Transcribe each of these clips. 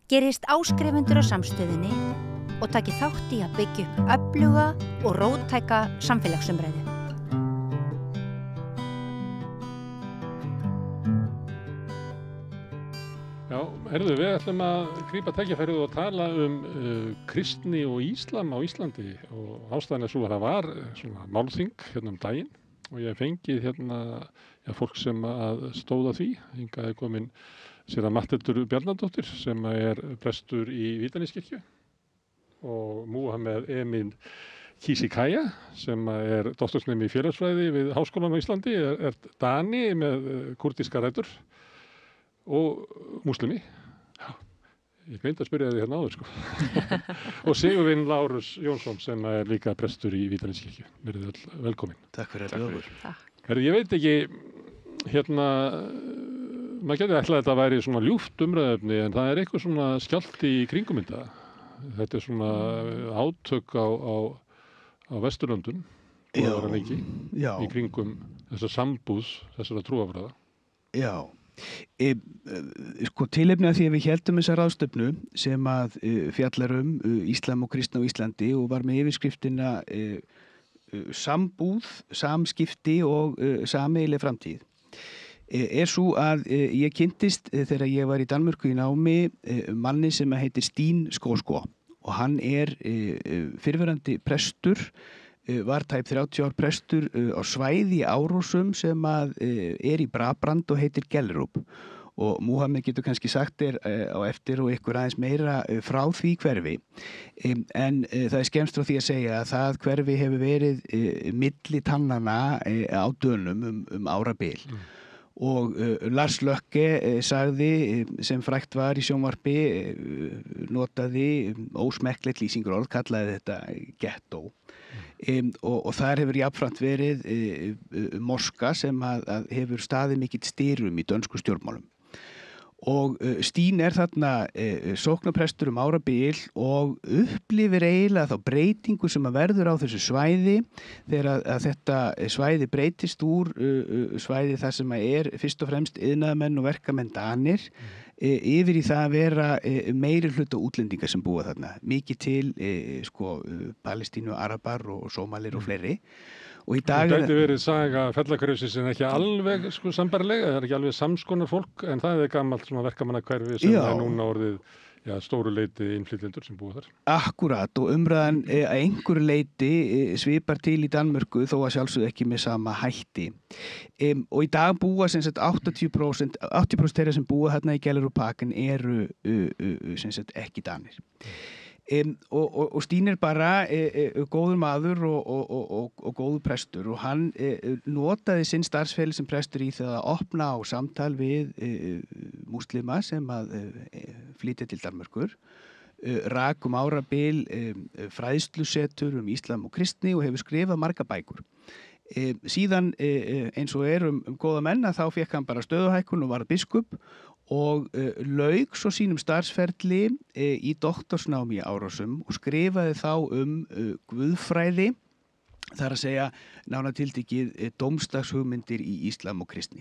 Gerist áskrifendur á samstöðinni og taki þátt í að byggja upp öfluga og róttæka samfélagsumræðu. Já, við ætlum að grípa tækifærið og tala kristni og íslam á Íslandi og ástæðan svo að það var svona málþing hérna daginn og ég fengið fólk sem að stóða því. Hingað komin séra Matthildur Bjarnadóttir sem prestur í Vítanískirkju og Múhameð Emin Kísikæja sem doktorsnemi í félagsfræði við Háskólann á Íslandi, Dani með kúrdískar rætur og múslimi. Já, ég gleymdi að spyrja þig hérna áður og Sigurvin Lárus Jónsson sem líka prestur í Vítanískirkju. Verið öll velkomin. Takk fyrir að bjóða okkur. Ég veit ekki, maður getur ætlað að þetta væri svona ljúft umræðefni en það eitthvað svona skjálfti í kringum þetta. Þetta svona átök á Vesturlöndum í kringum þessa sambúð, þessara trúarbragða. Já, tilefni að því að við héldum þessa ráðstefnu sem að fjallar Íslam og kristni á Íslandi og var með yfirskriftina sambúð, samskipti og sameiginleg framtíð. Svo að ég kynntist þegar ég var í Danmörku í námi manni sem heitir Stín Skóskó og hann fyrrverandi prestur, var tæp 30 ár prestur á svæði í Árósum sem að í Brabrand og heitir Gellerup og Múhameð getur kannski sagt á eftir og ykkur aðeins meira frá því hverfi en það skemmst frá því að segja að það hverfi hefur verið milli tannana á Dönum árabil. Og Lars Løkke sagði sem frægt var í sjónvarpi notaði ósmekklegt lýsingarorð, kallaði þetta gettó og þar hefur jafnframt verið moska sem að hefur staðið mikill styrum í dönsku stjórnmálum og Stín þarna sóknarprestur árabil og upplifir eiginlega þá breytingu sem að verður á þessu svæði þegar að þetta svæði breytist úr svæði þar sem að fyrst og fremst iðnaðarmenn og verkamenn Danir yfir í það að vera meiri hluta útlendingar sem búa þarna mikið til Palestínu, Arabar og Sómalir og fleiri. Og í dag gæti verið saga Fellahverfisins en ekki alveg sambærileg, það ekki alveg samskonar fólk en það gamalt verkamannahverfi sem núna orðið stóru leyti innflytjendur sem búa þar. Akkúrat og umræðan að einhverju leyti svipar til í Danmörku þó að sjálfsögðu ekki með sama hætti. Og í dag búa 80% þeirra sem búa þarna í Gellerup-Parken eru ekki Danir. Og Stín bara góður maður og góður prestur og hann notaði sinn starfsferil sem prestur í það að opna á samtal við múslima sem að flytja til Danmörkur, rak árabil fræðslusetur Íslam og kristni og hefur skrifað margar bækur. Síðan eins og góða menn að þá fékk hann bara stöðuhækkun og var biskup og lauk svo sínum starfsferli í doktorsnámi í Árósum og skrifaði þá guðfræði, þar að segja nánar tiltekið dómslagshugmyndir í Íslam og kristni.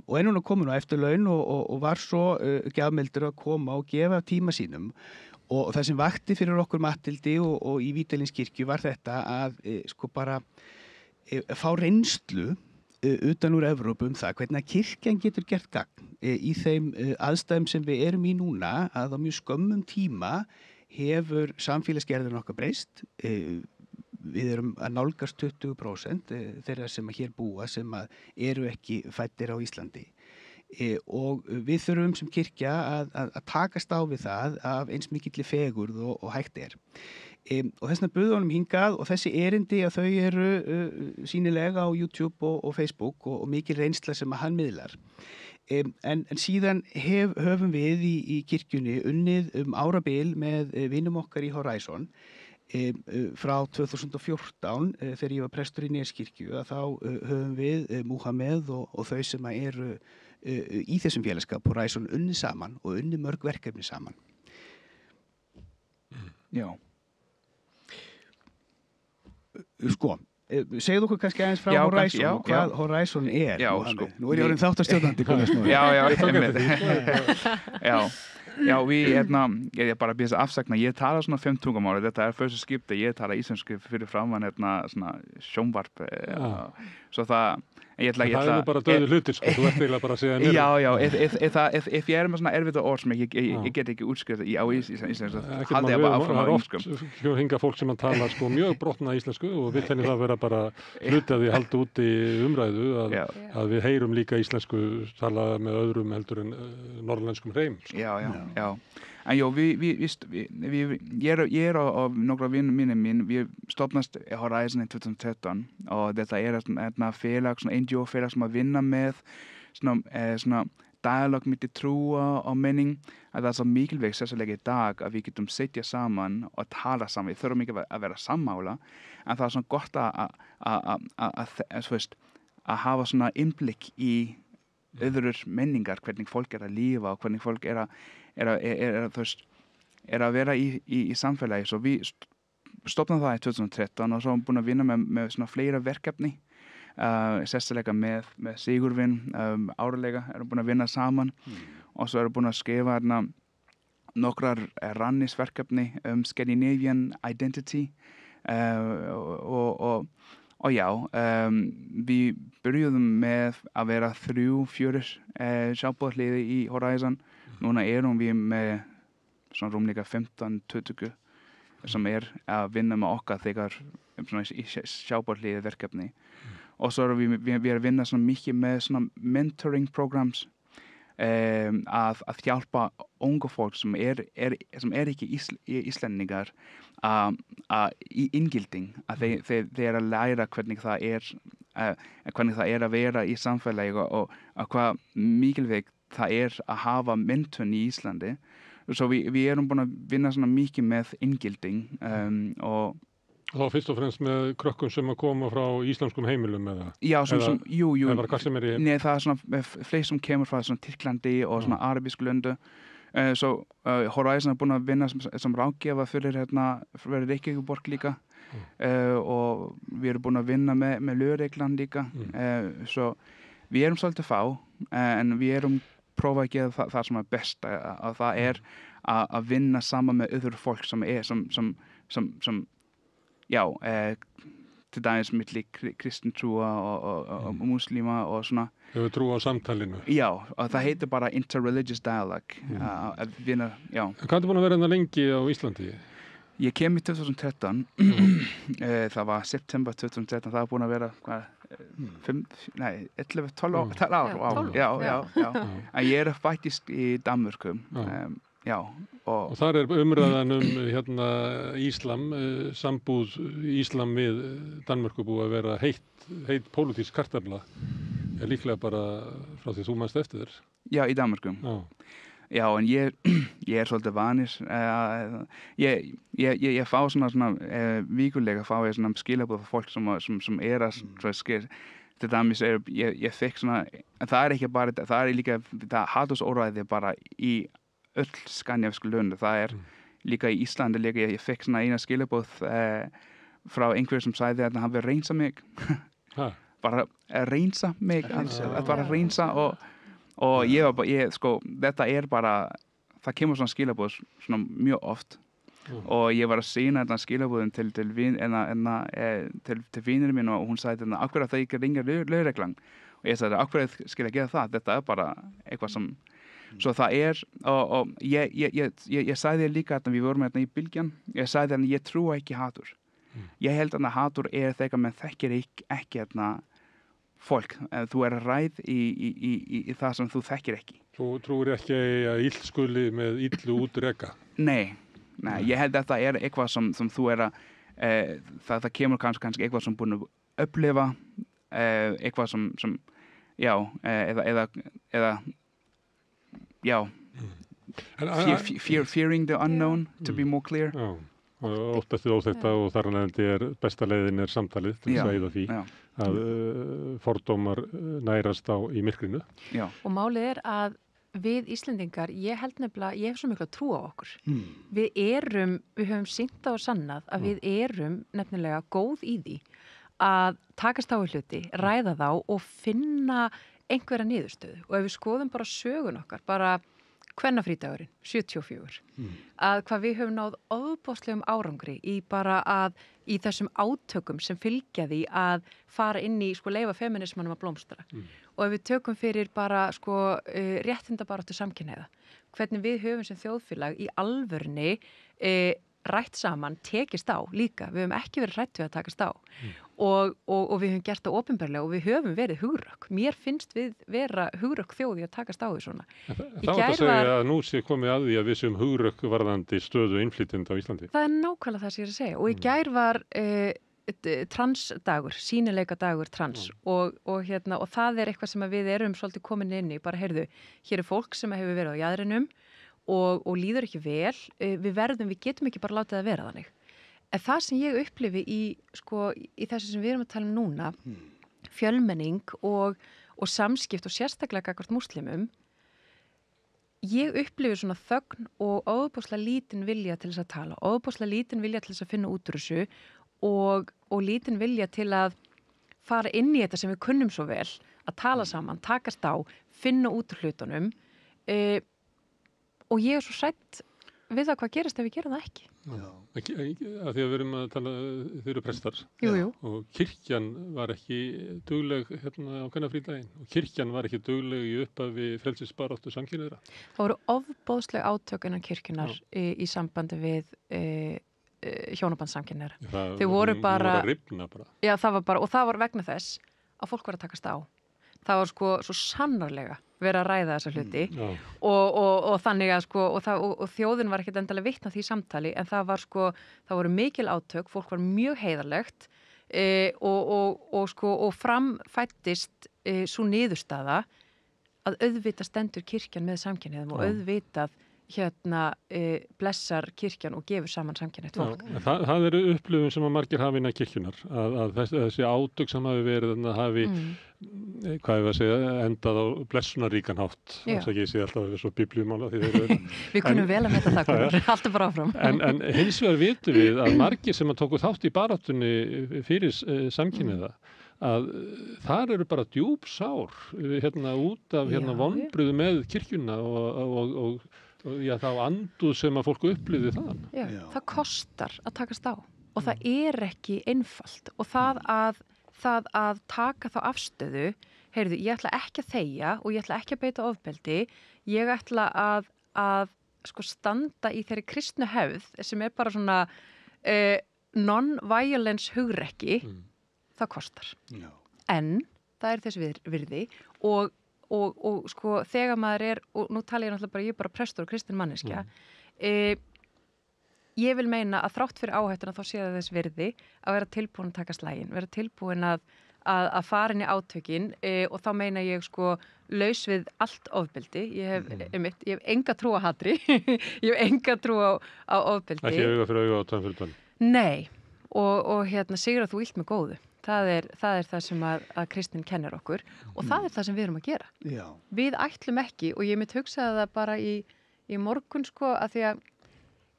Og núna komin á eftirlaun og var svo gjafmildur að koma og gefa tíma sínum og það sem vakti fyrir okkur Matthildi og í Vítanískirkju var þetta að bara fá reynslu utan úr Evrópu það hvernig að kirkjan getur gert gagn í þeim aðstæðum sem við í núna að á mjög skömmum tíma hefur samfélagsgerðin okkar breyst. Við að nálgast 20% þeirra sem hér búa sem að eru ekki fæddir á Íslandi og við þurfum sem kirkja að takast á við það af eins mikilli fegurð og hægt og þessna buðu honum hingað og þessi erindi að þau eru sýnilega á YouTube og Facebook og mikil reynsla sem að hann miðlar. En síðan höfum við í kirkjunni unnið árabil með vinum okkar í Horizon frá 2014 þegar ég var prestur í Neskirkju að þá höfum við Múhameð og þau sem eru í þessum félagskap Horizon unnið saman og unnið mörg verkefni saman. Já. Segðu okkur kannski aðeins frá Horizon og hvað Horizon Já, Nú ég orðinn þáttastjórnandi. Já, Já, ég bara byrja að afsakna, ég tala svona 5 tungumál, þetta fyrsta skipti, ég tala íslensku fyrir framan svona sjónvarp, svo það, það er nú bara döðu hlutir, sko, þú ert eiginlega bara að segja niður. Já, ef ég með svona erfitt orð sem ég get ekki útskrift á íslensku, haldi ég bara áfram á íslensku. Það er hinga fólk sem að tala sko mjög brotna íslensku og við teljum það vera bara hluti að því halda úti umræðu að við heyrum líka íslensku tala með öðrum heldur en norrlenskum hreim. Sko. Já. En jú, ég og nokkra vinnir mín, við stofnast Horizon í 2013 og þetta félag, svona NGO-félag sem að vinna með svona dialog milli trúa og menning, að það er svo mikilvægt sérstaklega í dag að við getum setja saman og tala saman. Við þurfum ekki að vera sammála, en það er svona gott að hafa svona innblikk í öðrur menningar, hvernig fólk að lífa og hvernig fólk að vera í samfélagi. Svo við stofnum það í 2013 og svo erum búin að vinna með svona fleira verkefni, sérstaklega með Sigurvin, árlega erum búin að vinna saman og svo erum búin að skrifa nokkrar rannisverkefni Scandinavian Identity og já, við byrjuðum með að vera 3-4 sjálfboðaliðar í Horizon. Núna erum við með svona rúmlega 15-20 sem að vinna með okkar þegar í sjálfboðaliðar verkefni. Og svo erum við að vinna svona mikið með svona mentoring programs að hjálpa unga fólk sem ekki Íslendingar í inngilding, að þeir að læra hvernig það að vera í samfélagi og hvað mikilvægt það að hafa menntun í Íslandi. Svo við erum búin að vinna svona mikið með inngilding og þá fyrst og fremst með krökkum sem að koma frá íslamskum heimilum eða? Já, jú. Eða bara hvað sem í? Nei, það svona fleiri sem kemur frá svona Tyrklandi og svona arabísku löndu. Svo Horizon er búin að vinna sem ráðgjafa fyrir Reykjavíkurborg líka og við erum búin að vinna með lögreglan líka. Svo við erum svolítið fá, en við erum prófa að gera það sem er best, og það að vinna saman með öðru fólk sem til dæmis milli kristintrúa og muslima og svona. Hefur trú á samtalinu. Já, og það heitir bara interreligious dialogue. Að vinna, já. Hvað er búin að vera hérna lengi á Íslandi? Ég kem í 2013, það var september 2013, það var búin að vera 12 ár. Já. En ég faktisk í Danmörku. Já, og þar umræðan Íslam, sambúð Íslam við Danmörku búið að vera heitt pólitísk kartafla, líklega bara frá því þú manst eftir þér. Já, í Danmörku. Já, en ég svolítið vanir. Ég fá svona vikulega fá ég svona skilabóð frá fólk sem að skil. Til dæmis ég fekk svona, það ekki bara, það líka, það hatursorðræði bara í öll skandinavísku lönder. Það líka í Íslandi líka, ég fekk svona eina skilabóð frá einhverjum sem sagði að hann vil reynsa mig. Bara reynsa mig, að bara reynsa og þetta bara, það kemur svona skilabóð svona mjög oft og ég var að sýna þetta skilabóðin til vinir mín og hún sagði af hverju það ekki ringa lögreglan og ég sagði af hverju skal ég gera það, þetta bara eitthvað sem. Svo það og ég sagði líka að við vorum í bylgjan, ég sagði að ég trúi ekki hatur. Ég held að hatur þegar mann þekkir ekki fólk, þú ræð í það sem þú þekkir ekki. Þú trúir ekki að ill skuli með illu útreka? Nei, ég held að það eitthvað sem þú það kemur kannski eitthvað sem búin að upplifa, eitthvað sem já, eða já, fearing the unknown, to be more clear. Já, og óttast við óþekkta og þar af besta leiðin samtalið til að eyða því að fordómar nærast í myrkrinu. Já. Og málið að við Íslendingar, ég held nefnilega, ég hef svo miklu að trúa á okkur. Við höfum sýnt á og sannað að við erum nefnilega góð í því að takast á í hluti, ræða þá og finna einhverja niðurstöðu. Og ef við skoðum bara sögun okkar, bara kvennafrídagurinn, 74, að hvað við höfum náð ofboðslegum árangri í bara í þessum átökum sem fylgja því að fara inn í leyfa feminismanum að blómstra. Og ef við tökum fyrir bara réttindabaráttu samkynhneigða, hvernig við höfum sem þjóðfélag í alvörni rætt saman, tekist á líka. Við höfum ekki verið hrætt við að takast á. Og við höfum gert það opinberlega og við höfum verið hugrökk. Mér finnst við vera hugrökk þjóð í að takast á því svona. Það var að segja að nú sé komið að því að við séum hugrökk varðandi stöðu innflytjenda á Íslandi. Það er nákvæmlega það sem ég er að segja. Og í gær var transdagur, sýnileikadagur trans og það er eitthvað sem við erum svolítið komin inn í. Bara heyrðu, hér er fólk sem hefur verið á jaðrinum og líður ekki vel, við getum ekki bara látið að vera þannig. En það sem ég upplifi í þessu sem við erum að tala um núna, fjölmenning og samskipt og sérstaklega gagnvart múslimum, ég upplifi svona þögn og ofboðslega lítinn vilja til þess að tala, ofboðslega lítinn vilja til þess að finna út úr þessu og lítinn vilja til að fara inn í þetta sem við kunnum svo vel, að tala saman, takast á, finna út úr hlutunum, og ég er svo hrædd við það hvað gerist ef við gerum það ekki. Af því að við erum að tala, þau eru prestar. Jú. Og kirkjan var ekki dugleg á kvennafrídaginn og kirkjan var ekki dugleg í upphafi frelsisbaráttu samkynhneigðra. Það voru ofboðsleg átök innan kirkjunar í sambandi við hjónabandssamkynhneigðra. Þau voru bara að rifna bara. Já, það var vegna þess að fólk var að takast á. Það var svo sannarlega verið að ræða þessa hluti og þannig að og þjóðin var ekkert endalega vitni á því samtali en það voru mikil átök, fólk var mjög heiðarlegt og framfættist svo niðurstaða að auðvitað stendur kirkjan með samkynhneigðum og auðvitað blessar kirkjan og gefur saman samkynhneigt fólk. Það eru upplifun sem að margir hafa innan kirkjunar að þessi átök sem hafi verið hafi hvað ég að segja, endað á blessunaríkan hátt. Þess að ég sé alltaf svo biblíumála Við kunum vel að meta það, Gunnar, alltaf bara áfram. En hins vegar vitum við að margir sem að tóku þátt í baráttunni fyrir samkynhneigða að þar eru bara djúp sár út af vonbrigðum með kirkjuna og þá anduð sem að fólk upplifði þaðan. Já, það kostar að takast á og það er ekki einfalt og það að taka þá afstöðu, heyrðu, ég ætla ekki að þegja og ég ætla ekki að beita ofbeldi, ég ætla að standa í þeirri kristnu hefð sem er bara svona non-violence hugrekki, það kostar. Já. En það er þess virði og þegar maður er, og nú tala ég náttúrulega bara, ég er bara prestur og kristin manneskja, ég vil meina að þrátt fyrir áhættuna þá sé það þess virði að vera tilbúin að taka slaginn, vera tilbúin að fara inn í átökin og þá meina ég laus við allt ofbeldi. Ég hef enga trú á hatri, ég hef enga trú á ofbeldi. Ekki auga fyrir auga og tönn fyrir tönn. Nei, og sigra þú illt með góðu. Það er það sem að kristnin kennir okkur og það er það sem við erum að gera. Já. Við ætlum ekki, og ég mitt hugsaði það bara í morgun að því að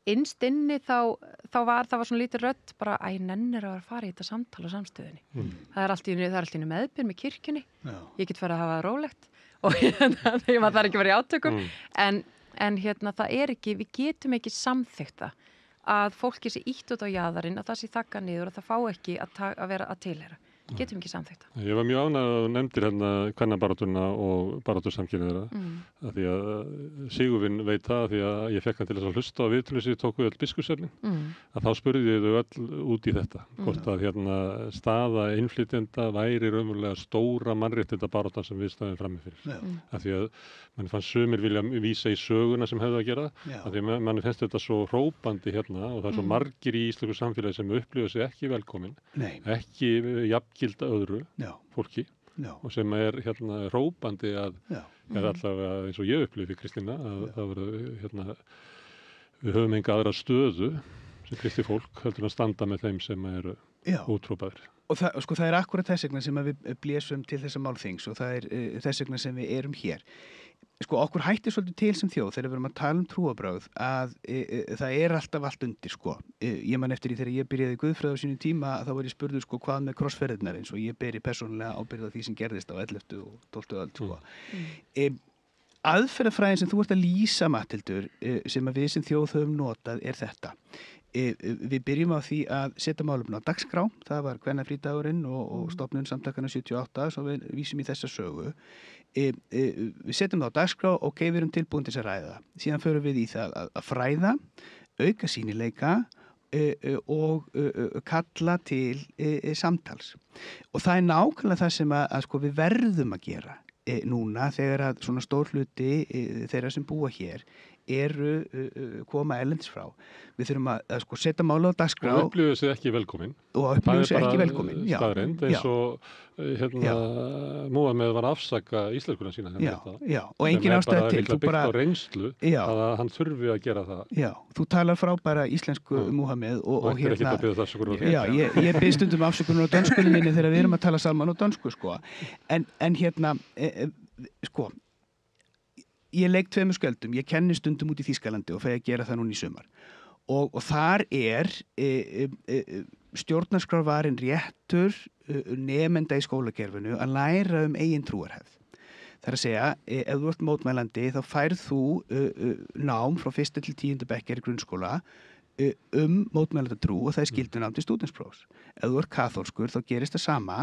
innst inni það var svona lítið rödd bara nennir að fara í þetta samtal á samstöðunni. Það er allt í einu meðbyr með kirkjunni. Já. Ég get farið að hafa það rólegt og því maður þarf ekki að vera í átökum en það er ekki, við getum ekki samþykkt það að fólki sé ítt út á jaðarinn, að það sé þakka niður og það fá ekki að vera að tilheyra. Getum ekki samþykkt það. Ég var mjög ánægð að þú nefndir kvennabaráttuna og baráttu samkynhneigðra af því að Sigurvin veit það af því að ég fekk hann til þess að hlusta á viðtölu sem ég tók við öll biskupssefnin að þá spurði ég þau öll út í þetta hvort að staða innflytjenda væri raunverulega stóra mannréttindabaráttan sem við stöðum frammi fyrir af því að mann fannst sumir vilja vísa í söguna sem hefðu að gera af því að mann finnst þetta svo hrópandi og það er svo margir í íslensku samfélagi sem upplifa sig ekki velkomin ekki jafngilda öðru fólki og sem er hrópandi að allavega eins og ég upplifi Kristína að það verður við höfum enga aðra stöðu sem kristi fólk heldur að standa með þeim sem eru útrópaðir. Og það er akkurat þess vegna sem við blésum til þessa málþings og það er þess vegna sem við erum hér. Okkur hættir svolítið til sem þjóð þegar við erum að tala trúarbrögð að það er alltaf allt undir Ég man eftir því þegar ég byrjaði í guðfræði á sínu tíma þá var ég spurður hvað með krossferðirnar eins og ég beri persónulega ábyrgð á því sem gerðist á 11. og 12. öld aðferðafræðin sem þú ert að lýsa, Matthildur, sem að við sem þjóð höfum notað þetta. Við byrjum á því að setja málefni á dagskrá, það var kvennafrídagurinn og stofnun samtakana 78, svo við vísum í þessa sögu. Við setjum það á dagskrá og við erum tilbúin til þess að ræða. Síðan förum við í það að fræða, auka sýnileika og kalla til samtals. Og það er nákvæmlega það sem að sko, við verðum að gera núna þegar að svona stór hluti þeirra sem búa hér koma erlendis frá. Við þurfum að sko, setja mála á dagskrá. Og upplifu sig ekki velkomin. Og upplifu sig ekki velkomin. Það er bara staðreynd, eins og Múhameð var að afsaka íslenskuna sína. Já, og engin ástæða til. Þú bara byggt á reynslu að hann þurfi að gera það. Já, þú talar frábæra íslensku Múhameð og hérna. Ekki að byrja afsökunar. Já, ég byrð stundum afsökunar á dönskunni minni þegar við erum að tala saman á dönsku, sko. En hérna, sko, ég leik 2 skjöldum, ég kenni stundum út í Þýskalandi og fæ að gera það núna í sumar og þar stjórnarskrárvarinn réttur nemenda í skólakerfinu að læra eigin trúarhefð. Það er að segja, ef þú ert mótmælandi þá færð þú nám frá 1. til 10. bekkjar í grunnskóla mótmælandatrú og það er skyldunám til stúdentsprófs. Ef þú ert kaþólskur þá gerist það sama.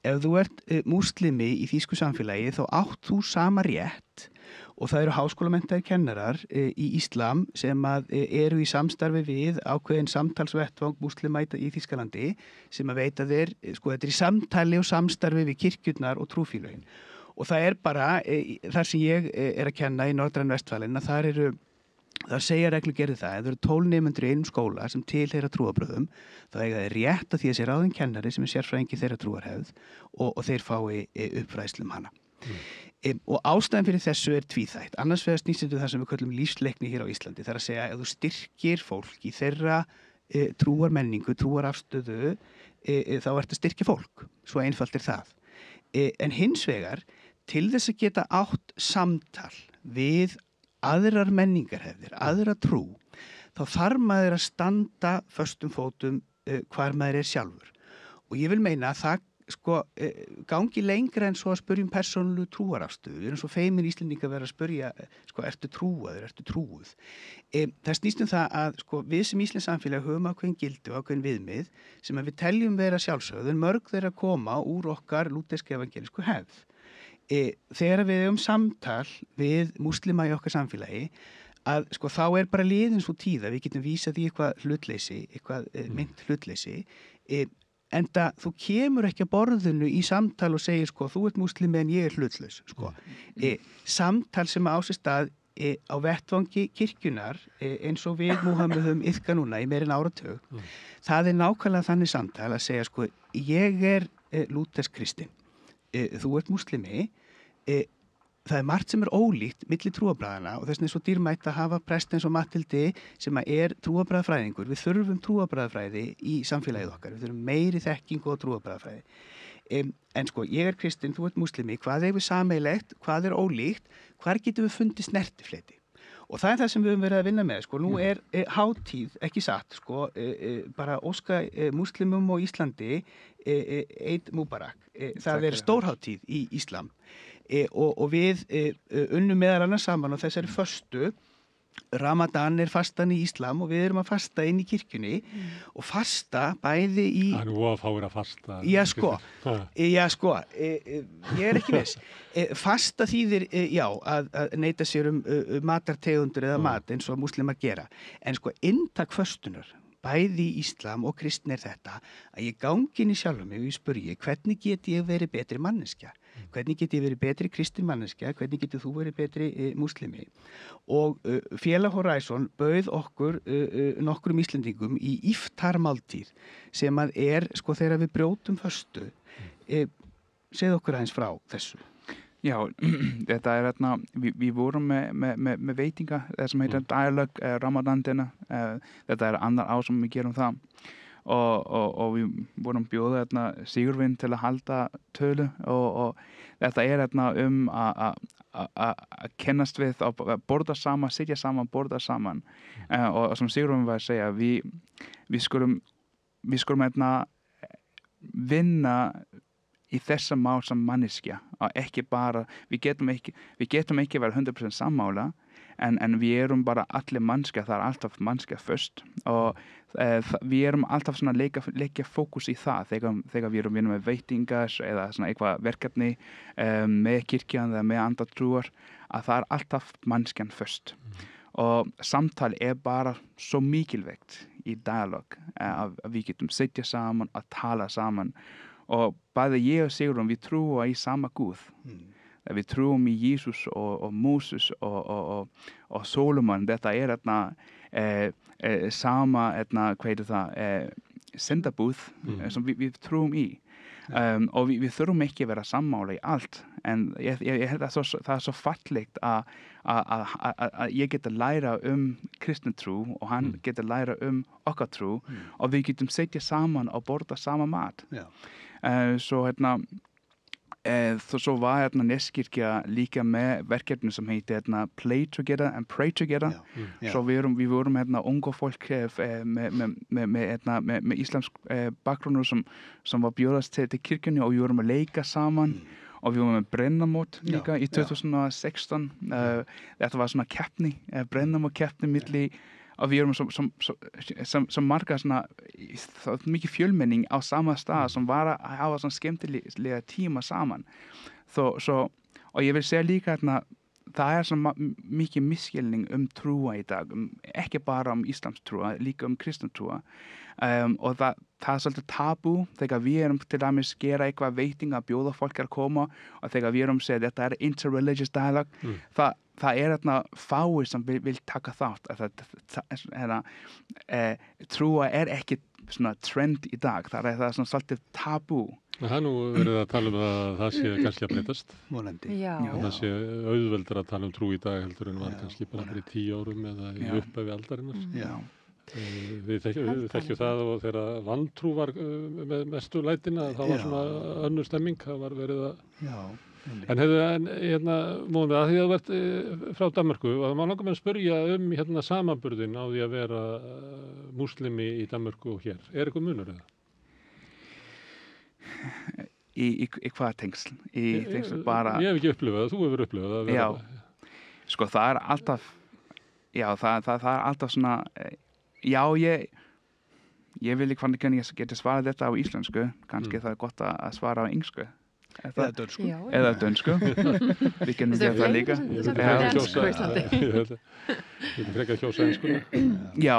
Ef þú ert múslimi í þýsku samfélagi þá átt þú sama rétt og það eru háskólamenntaðir kennarar í Íslam sem að eru í samstarfi við ákveðin samtalsvettvang múslima í Þýskalandi sem að veita þér, sko þetta er í samtali og samstarfi við kirkjurnar og trúfélögin. Og það er bara, þar sem ég að kenna í Nordrhein-Westfalen, að það segja reglugerði það, ef það eru 12 nemendur í einum skóla sem tilheyra trúarbrögðum, þá eiga þeir rétt að því að sé ráðinn kennari sem er sérfræðingi þeirra trúarhefð og þeir fái uppfræðslu hana. Og ástæðan fyrir þessu er tvíþætt. Annars vegar snýst það sem við köllum lífsleikni hér á Íslandi. Það er að segja, ef þú styrkir fólk í þeirra trúarmenningu, trúarafstöðu, þá ert að styrkja fólk. Svo einfalt er það. En hins vegar, til þess að geta átt samtal við aðrar menningarhefðir, aðra trú, þá þarf maður að standa föstum fótum hvar maður er sjálfur. Og ég vil meina að það sko, gangi lengra en svo að spyrja persónulegu trúarafstöðu. Við erum svo feimin Íslendingar að vera að spyrja, sko, ertu trúaður, ertu trúuð? Það snýst það að sko, við sem Íslands samfélag höfum ákveðin gildi og ákveðin viðmið sem að við teljum vera sjálfsögð, en mörg þeirra koma úr okkar lútersk evangelísku hefð. Þegar við höfum samtal við múslima í okkar samfélagi að sko þá bara liðin svo tíð að við getum vísað í eitthvað hlutleysi, eitthvað mynd hlutleysi, enda þú kemur ekki að borðinu í samtal og segir sko þú ert múslimi en ég hlutlaus sko. Samtal sem á sér stað á vettvangi kirkjunar eins og við Múhameð höfum iðkað núna í meira en áratug. Það er nákvæmlega þannig samtal að segja sko ég lútersk kristinn. Þú ert múslimi, það er margt sem er ólíkt milli trúarbragðana og þess vegna er svo dýrmætt að hafa prest eins og Matthildi sem er trúarbragðafræðingur. Við þurfum trúarbragðafræði í samfélagið okkar, við þurfum meiri þekkingu og trúarbragðafræði. En sko, ég er kristinn, þú ert múslimi, hvað við sameiginlegt, hvað ólíkt, hvar getum við fundið snertifleti? Og það er það sem við höfum verið að vinna með, sko, nú hátíð, ekki satt, sko, bara óska múslimum á Íslandi, Eid Mubarak, það stór hátíð í Íslam og við unnum meðal annars saman á þessari föstu. Ramadan fastan í Íslam og við erum að fasta inn í kirkjunni og fasta bæði í... Það er nú að fáir að fasta. Já sko, ég er ekki viss. Fasta þýðir, að neita sér matartegundur eða mat eins og múslimar gera. En sko, inntak föstunar, bæði í Íslam og kristni þetta, að ég gangi inn í sjálfum mig og ég spurji, hvernig get ég verið betri manneskja? Hvernig get ég verið betri kristin manneskja? Hvernig getur þú verið betri múslimi? Og Félag Horizon bauð okkur nokkrum Íslendingum í iftarmáltíð sem að sko þegar við brjótum föstu. Segð okkur aðeins frá þessu. Já, þetta þarna, við vorum með veitinga, það sem heitir Dialogue Ramadan-dina, þetta annar ár sem við gerum það og við vorum bjóða Sigurvin til að halda tölu og þetta að kennast við að borða saman, sitja saman, borða saman og sem Sigurvin var að segja, við skulum vinna í þessa mál sem manneskja og ekki bara, við getum ekki vera 100% sammála en við erum bara allir mannskja, það alltaf mannskja först og við erum alltaf svona leggja fókus í það þegar við erum með veitingar eða svona eitthvað verkefni með kirkjan eða með andra trúar að það alltaf mannskjan först og samtal bara svo mikilvægt í dialog að við getum setja saman að tala saman og bæði ég og Sigrún við trúum í sama Guð við trúum í Jesus og Moses og Solomon þetta sama hvað heitir það syndabúð sem við trúum í og við þurfum ekki að vera sammála í allt en ég held að það svo fallegt að ég geta læra kristna trú og hann geta læra okkar trú og við getum setja saman og borða sama mat svo var Neskirkja líka með verkefni sem heitir Play Together and Pray Together svo við vorum unga fólk með íslamsk bakgrunn sem var bjóðast til kirkjunni og við vorum að leika saman og við vorum með brennamót líka í 2016 þetta var svona keppni brennamótkeppni milli og við erum som marga svona mikið fjölmenning á sama stað som var að hafa svona skemmtilega tíma saman og ég vil segja líka það svona mikið misskilning trúa í dag ekki bara íslamstrúa, líka kristentrúa og það svolítið tabú þegar við erum til dæmis gera eitthvað veiting að bjóða fólk að koma og þegar við erum segja þetta interreligious dialogue það fáir sem vil taka þátt trúa ekki svona trend í dag það svona svolítið tabú Það er nú verið að tala að það sé kannski að breytast. Vonandi. Það sé auðveldur að tala trú í dag heldur en var kannski bara fyrir 10 árum eða í upphafi aldarinnar. Já. Við þekkjum það og þegar vantrú var með mestu lætina, það var svona önnur stemming, það var verið að... Já. En móðum við að því að þú ert frá Danmörku og það má langar með að spyrja samanburðin á því að vera múslimi í Danmörku og hér. Er eitthvað munur eða? Í hvað tengsl? Í tengsl bara... Ég hef ekki upplifað það, þú hefur upplifað það. Já, sko það alltaf, það alltaf svona, ég vil ekki hvernig ég geti svarað þetta á íslensku, kannski það gott að svara á englsku. Eða dönsku. Eða dönsku. Við genum gera það líka. Ég vil frekar kjósa enskuna. Já,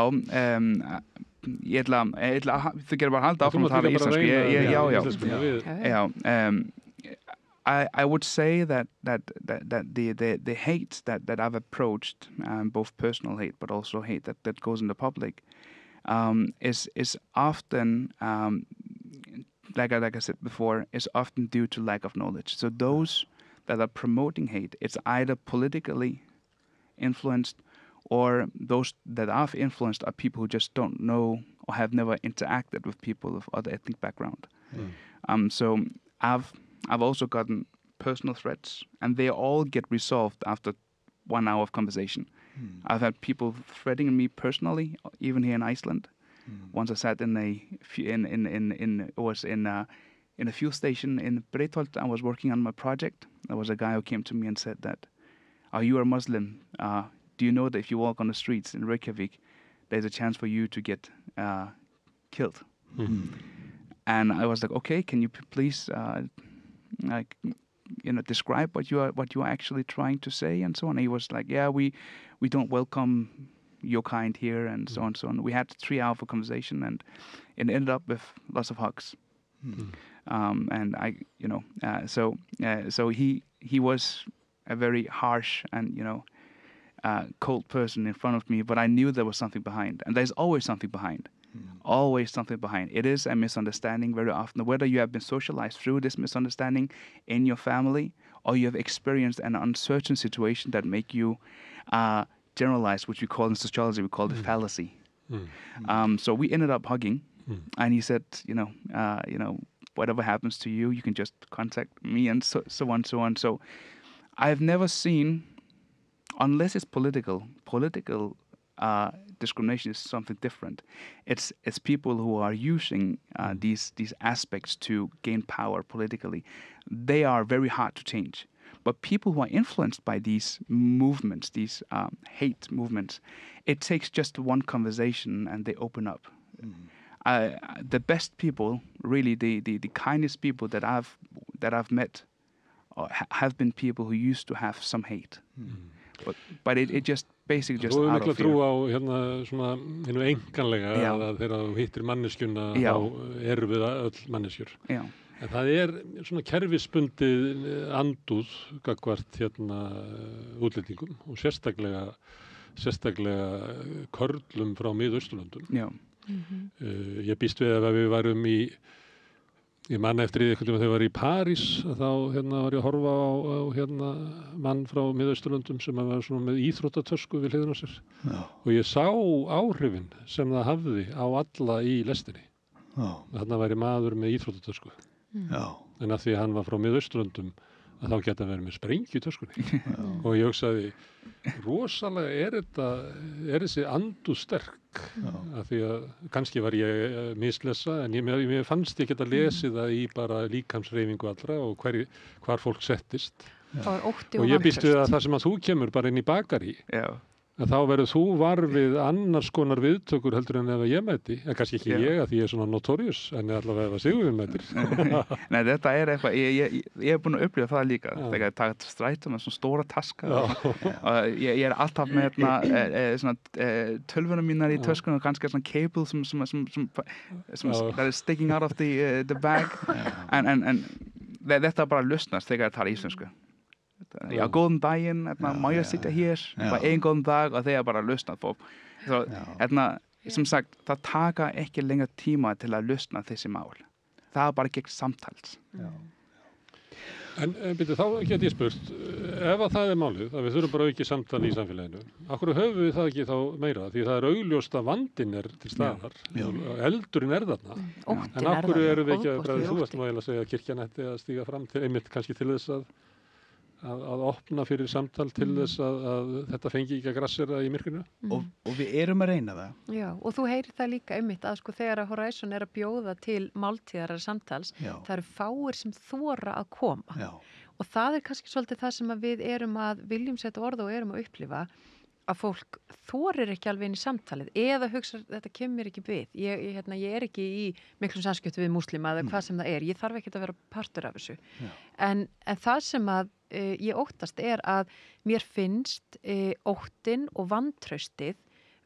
þú gerir bara halda áfram að tala íslensku. I would say that the hate that I've approached, both personal hate but also hate that goes in the public, is often like I said before, is often due to lack of knowledge. So those that are promoting hate, it's either politically influenced or those that are influenced are people who just don't know or have never interacted with people of other ethnic background. So I've also gotten personal threats, and they all get resolved after 1 hour of conversation. I've had people threatening me personally, even here in Iceland. Once I sat in a fuel station in Breiðholt. I was working on my project. There was a guy who came to me and said that, "Are you a Muslim? Do you know that if you walk on the streets in Reykjavik, there's a chance for you to get killed?" And I was like, "Okay, can you please describe what you are actually trying to say?" And so on. He was like, "Yeah, we don't welcome your kind here," and so on, so on. We had 3 hours of conversation, and it ended up with lots of hugs. And so he was a very harsh and cold person in front of me, but I knew there was something behind, and there's always something behind. Always something behind. It is a misunderstanding very often, whether you have been socialized through this misunderstanding in your family, or you have experienced an uncertain situation that make you generalize, which we call in sociology, we call it fallacy. So we ended up hugging, and he said, whatever happens to you, you can just contact me, and so on. So I've never seen, unless it's political discrimination is something different. It's people who are using these aspects to gain power politically. They are very hard to change. But people who are influenced by these movements, these hate movements, it takes just one conversation and they open up. The best people, really the kindest people that I've met have been people who used to have some hate. But it just basically just Þú out hefur mikla of fear. trú á hérna svona hinu einkanlega Já. að þegar þú hittir manneskjuna Já. þá eru við öll manneskjur. Já. En það svona kerfisbundið andúð gagnvart hérna útlendingum og sérstaklega körlum frá Mið-Austurlöndum. Já. Ég býst við að við varum ég man eftir því einhvern veginn þegar ég var í París þá hérna var ég að horfa á hérna mann frá Mið-Austurlöndum sem var svona með íþróttatösku við hliðina á sér. Já. Og ég sá áhrifin sem það hafði á alla í lestinni. Já. Þarna væri maður með íþróttatösku. Já. En af því að hann var frá Mið-Austurlöndum að þá geta hann verið með sprengju í töskunni. Og ég hugsaði, rosalega er þessi andúð sterk. Af því að kannski var ég mislesa en mér fannst ég geta lesið það í bara líkamshreyfingu allra og hvar fólk settist. Það var ótti og Og ég býst við vantraust. að það sem að þú kemur bara inn í bakari Já. að þá verður þú var við annars konar viðtökur heldur en ef ég mæti, en kannski ekki Já. ég að því ég er svona notorious, en allavega ef Sigurður mætir. Nei, þetta eitthvað, ég er búin að upplifa það líka þegar ég taka strætó með svona stóra taska og ég er alltaf með tölvuna mínar í töskunum og kannski svona cable sem that is sticking out of the bag en þetta bara lustnast þegar ég tala íslensku. Já, góðan daginn, má ég sitja hér, bara einn góðan dag og þeir bara lusna fólk. Sem sagt, það taka ekki lengur tíma til að lusna þessi mál. Það er bara gegn samtals. En byrju, þá get ég spurt, ef að það er málið, að við þurfum bara aukið samtal í samfélaginu, af hverju höfum við það ekki þá meira? Því það er augljóst að vandinn til staðar, eldurinn þarna. Óttinn En af hverju erum við ekki ofboðslegur þú ótti. ert nú eiginlega að segja að kirkjan ætti að stíga fram til einmitt kannski til þess að opna fyrir samtal til þess að þetta fengi ekki að grassera í myrkrinu? Og við erum að reyna það. Já, og þú heyrir það líka einmitt að sko þegar að Horizon er að bjóða til máltíðarar samtals, Já. það eru fáir sem þora að koma. Já. Og það er kannski svolítið það sem að við erum að viljum setja orð og erum að upplifa að fólk þorir ekki alveg inn í samtalið eða hugsa þetta kemur ekki við. Ég er ekki í miklum samskipti við múslima eða hvað sem það er. Ég þarf ekki að vera partur af þessu. En það sem að ég óttast er að mér finnst óttin og vantraustið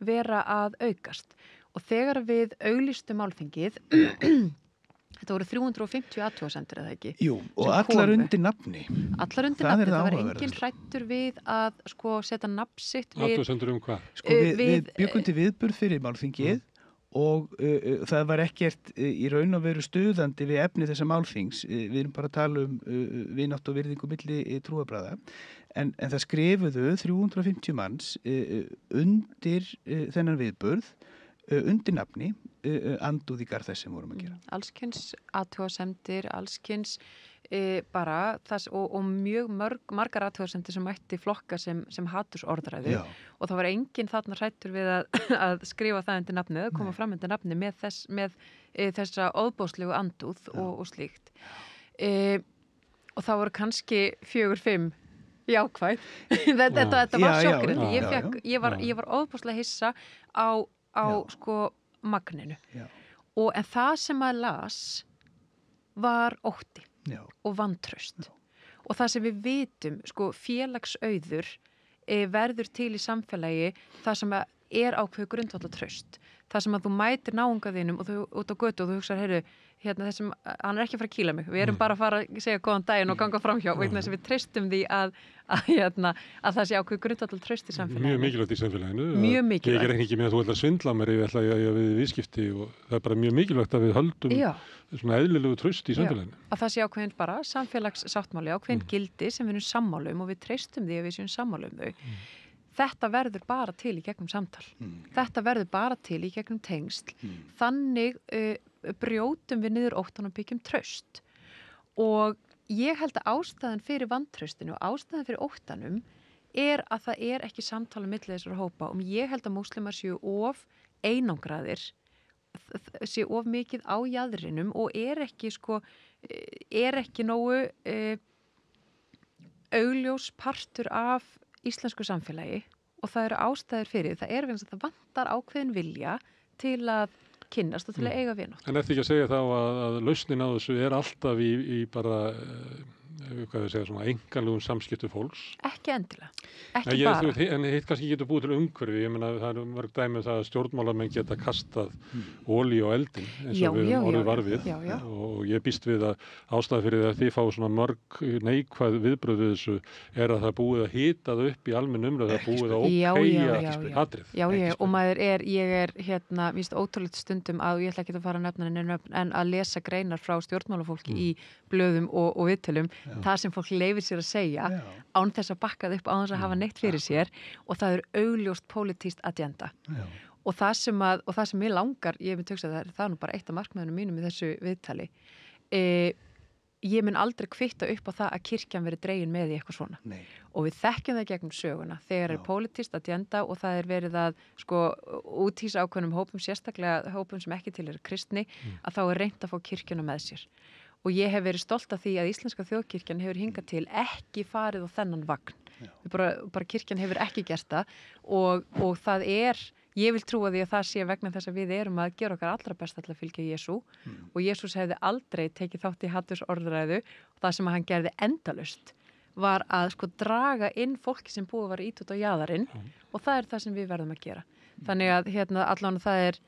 vera að aukast. Og þegar við auglýstum málþingið þetta voru 350 athugasemdir eða ekki? Jú, og Sem allar komu. undir nafni. Allar undir Það er nafni, það það var áhugaverðasta. enginn hrættur við að sko setja nafn sitt við Athugasemdir hvað? Sko, við við- byggum til viðburð fyrir málþingið og það var ekkert í raun og veru stuðandi við efni þessa málþings. Við erum bara að tala vinátt og virðingu milli trúarbragða. En það skrifuðu 350 manns undir þennan viðburð, undir nafni, andúð í garð þess sem vorum að gera. allskyns athugasemdir, allskyns bara þess, og mjög margar athugasemdir sem mætti flokka sem hatursorðræðu Já. og það var enginn þarna hrættur við að skrifa það undir nafni eða koma fram undir nafni með þessa óðbóðslegu andúð og slíkt. Og það voru kannski 4-5 jákvæð. Þetta var Já, já, sjokkrandi. já, Ég var óðbóðslega hissa á sko magninu. Já. En það sem maður las var ótti Já. og vantraust. Og það sem við vitum, sko, félagsauður verður til í samfélagi það sem er ákveðu grundvallartraust. Það sem að þú mætir náungaðinum og þú út á götu og þú hugsar, heyrðu, hérna þessum, hann er ekki að fara að kýla mig. Við erum bara að fara að segja góðan daginn og ganga framhjá vegna þess að við treystum því að það sé ákveðu grundvallartraust í samfélaginu. Mjög mikilvægt í samfélaginu. Mjög mikilvægt. Ég reikna ekki með að þú ætla að svindla mér ef ég ætla að við viðskipti og það er bara mjög mikilvægt að við höldum Já. svona eðlilegu traust í samfélaginu. Að það sé ákveðin bara samfélagssáttmáli, ákveðin gildi sem við erum sammála um og við treystum því að við séum sammála um þau. Þetta verður bara til í gegnum samtal. Þetta verður bara til í gegnum tengsl. Þannig brjótum við niður óttan og byggjum traust. Og ég held að ástæðan fyrir vantraustinu og ástæðan fyrir óttanum að það ekki samtala milli þessar hópa og ég held að múslimar séu of einangraðir, séu of mikið á jaðrinum og ekki nógu augljós partur af íslensku samfélagi og það eru ástæður fyrir það vegna þess að það vantar ákveðin vilja til að kynnast og til að eiga vinátt. En ertu ekki að segja þá að lausnin á þessu alltaf í bara hvað segja, svona einkanlegum samskiptum fólks? Ekki endilega, ekki bara. En hitt kannski getur búið til umhverfi, ég meina það mörg dæmi það að stjórnmálamenn geta kastað olíu á eldin eins og við orðið var við og ég býst við að ástæða fyrir að þið fá svona mörg neikvæð viðbröð við þessu að það búið að hita það upp í almenn umræðu, það búið að ópeigja hatrið. Já, og ég víst ótrúlegt stundum að ég ætla ekki að fara að nefna en að lesa greinar frá stjórnmálafólki í blöðum og viðtölum það sem fólk leifir sér að segja án þess að bakka það upp án þess að hafa neitt fyrir sér og það augljóst pólitískt agenda og það sem mér langar, ég myndi hugsa að það nú bara eitt af markmiðunum mínum í þessu viðtali ég mun aldrei kvitta upp á það að kirkjan veri dregin með í eitthvað svona og við þekkjum það gegnum söguna þegar pólitískt agenda og það verið að úthýsa ákveðnum hópum, sérstaklega hópum sem ekki til kristni að þá reynt að fá kirkjuna með sér. Og ég hef verið stolt af því að íslenska þjóðkirkjan hefur hingað til ekki farið á þennan vagn. Bara kirkjan hefur ekki gert það og það ég vil trúa því að það sé vegna þess að við erum að gera okkar allra best til að fylgja Jesú og Jesús hefði aldrei tekið þátt í hatursorðræðu og það sem hann gerði endalaust var að draga inn fólki sem búið að vera út á jaðarinn og það það sem við verðum að gera. Þannig að allan það ég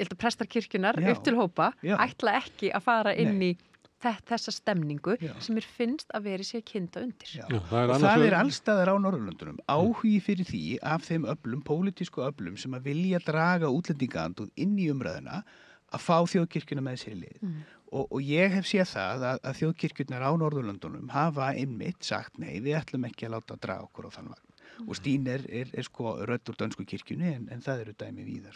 held að prestar kirkjunar upp til hópa ætla ekki að fara inn í þessa stemningu sem finnst að veri sér kynda undir. Og það allstaðar á Norðurlöndunum áhugi fyrir því af þeim öflum, pólitísku öflum sem að vilja draga útlendingaandúð inn í umræðuna að fá þjóðkirkjuna með sér í lið. Og ég hef séð það að þjóðkirkjurnar á Norðurlöndunum hafa einmitt sagt nei, við ætlum ekki að láta draga okkur á þann vagn. Og Stín rödd úr dönsku kirkjunni en það eru dæmi víða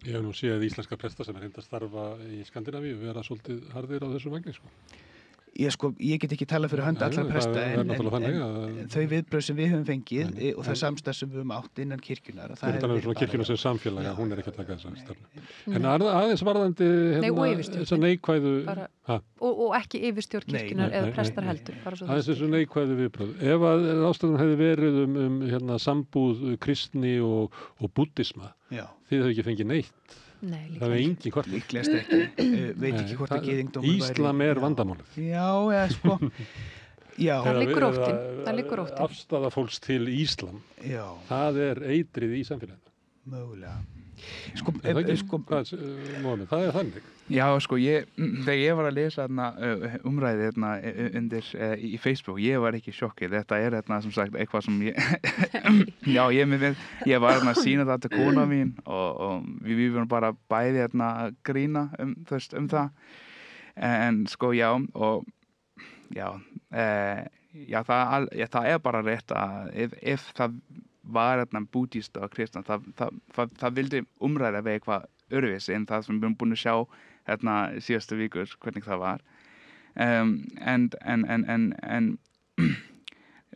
Ég hef nú séð íslenska presta sem reynd að starfa í Skandinavíu vera svolítið harðir á þessu vagni Ég get ekki tala fyrir hönd allra presta en þau viðbrögð sem við höfum fengið og það samstarf sem við höfum átt innan kirkjunar kirkjuna sem samfélag, hún ekki að taka þessa stefnu. En aðeins varðandi þessa neikvæðu og ekki yfirstjórn kirkjunar eða prestar heldur. Aðeins þessu neikvæðu viðbrögð. Ef að ástæðan hefði verið sambúð kristni og búddisma, þið hefði ekki fengið neitt. Nei, það engin hvort líklegast ekki veit ekki hvort að gyðingdómur Íslam vandamálið það liggur óttinn afstaða fólks til Íslam það eitrið í samfélaginu mögulega það þannig þegar ég var að lesa umræði undir í Facebook, ég var ekki sjokkið þetta sem sagt eitthvað sem ég var að sína það til kona mín og við vorum bara bæði að grína það en það bara rétt að ef það var búddísta og kristan það vildi umræða við eitthvað öðruvísi en það sem við erum búin að sjá síðustu vikur hvernig það var en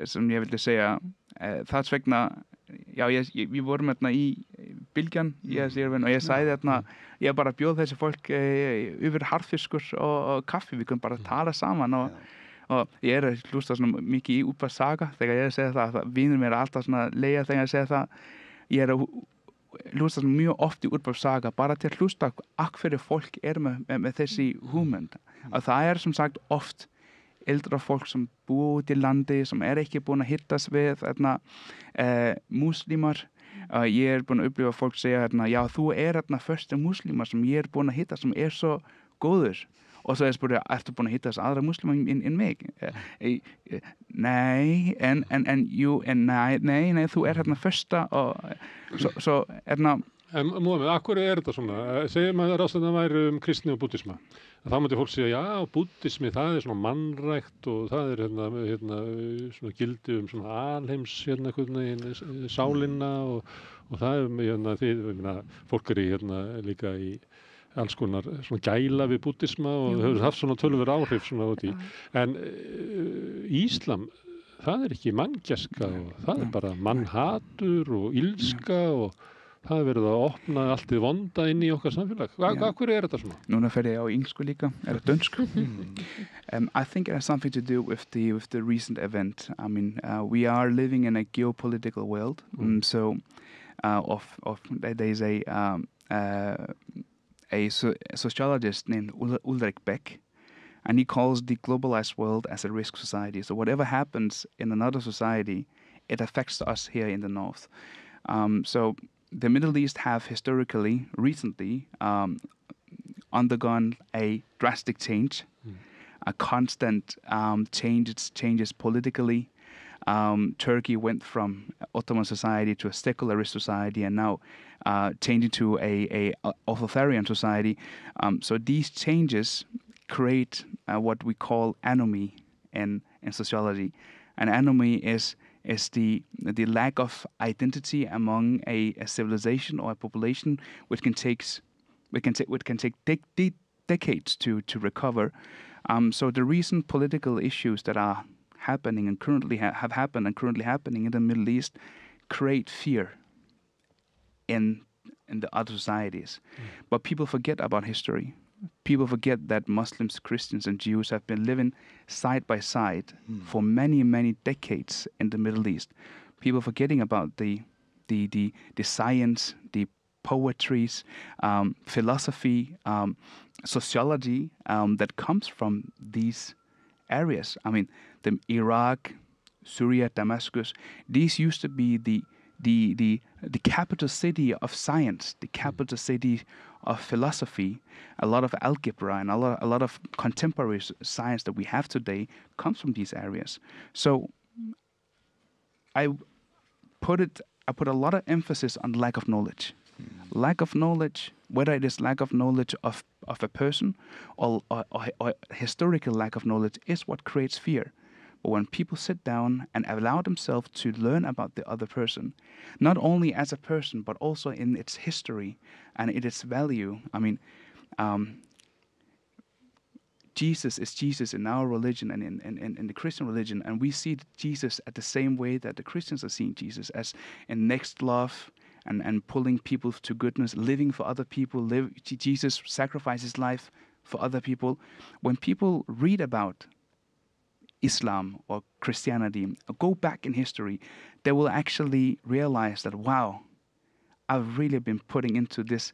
sem ég vildi segja þess vegna við vorum í Bylgjan og ég sagði ég bara bjóð þessi fólk yfir harðfiskur og kaffi, við kunum bara tala saman og ég að hlusta mikið í Útvarp Saga þegar ég segi það vinur mér alltaf leiða þegar ég segi það ég að hlusta mjög oft í Útvarp Saga bara til að hlusta hverju fólk með þessi hugmynd að það sem sagt oft eldra fólk sem búið út í landi sem ekki búin að hittast við múslimar ég búin að upplifa fólk segja já þú fyrsti múslimar sem ég búin að hitta sem svo góður og svo spurði ég, ertu búin að hitta þess aðra muslima en mig? Nei, nei, þú fyrsta og svo En Móhamed, akkur þetta svona? Segjum að ráðstefnan væri kristni og búddisma. Þá myndi fólk segja, já, búddismi, það svona mannrækt og það svona gildi svona alheims sálinna og það fólk í líka í alls konar svona gæla við búddisma og þau hefur haft svona töluvert áhrif svona út í. En Íslam, það ekki manngæska og það bara mannhatur og ilska og það verið að opna allt þið vonda inn í okkar samfélag. Hverju þetta svona? Núna fer ég á yngsku líka, dönsku. I think it has something to do with the recent event. I mean, we are living in a geopolitical world, so there's a sociologist named Ulrich Beck, and he calls the globalized world as a risk society. So whatever happens in another society, it affects us here in the North. So the Middle East have historically, recently, undergone a drastic change, a constant changes politically. Turkey went from Ottoman society to a secularist society, and now changing to a authoritarian society. So these changes create what we call anomie in sociology. An anomie is the lack of identity among a civilization or a population, which can take decades to recover. So the recent political issues that are happening and currently have happened and currently happening in the Middle East create fear in the other societies. But people forget about history. People forget that Muslims, Christians, and Jews have been living side by side for many, many decades in the Middle East. People forgetting about the science, the poetries, philosophy, sociology that comes from these areas. I mean, the Iraq, Syria, Damascus. These used to be the capital city of science, the capital city of philosophy. A lot of algebra and a lot of contemporary science that we have today comes from these areas. So I put a lot of emphasis on lack of knowledge. Lack of knowledge, whether it is lack of knowledge of a person or historical lack of knowledge, is what creates fear. But when people sit down and allow themselves to learn about the other person, not only as a person, but also in its history and in its value. I mean, Jesus is Jesus in our religion and in the Christian religion, and we see Jesus at the same way that the Christians are seeing Jesus, as in next love and pulling people to goodness, living for other people. Jesus sacrificed his life for other people. When people read about Islam or Christianity, go back in history, they will actually realize that, wow, I've really been putting into this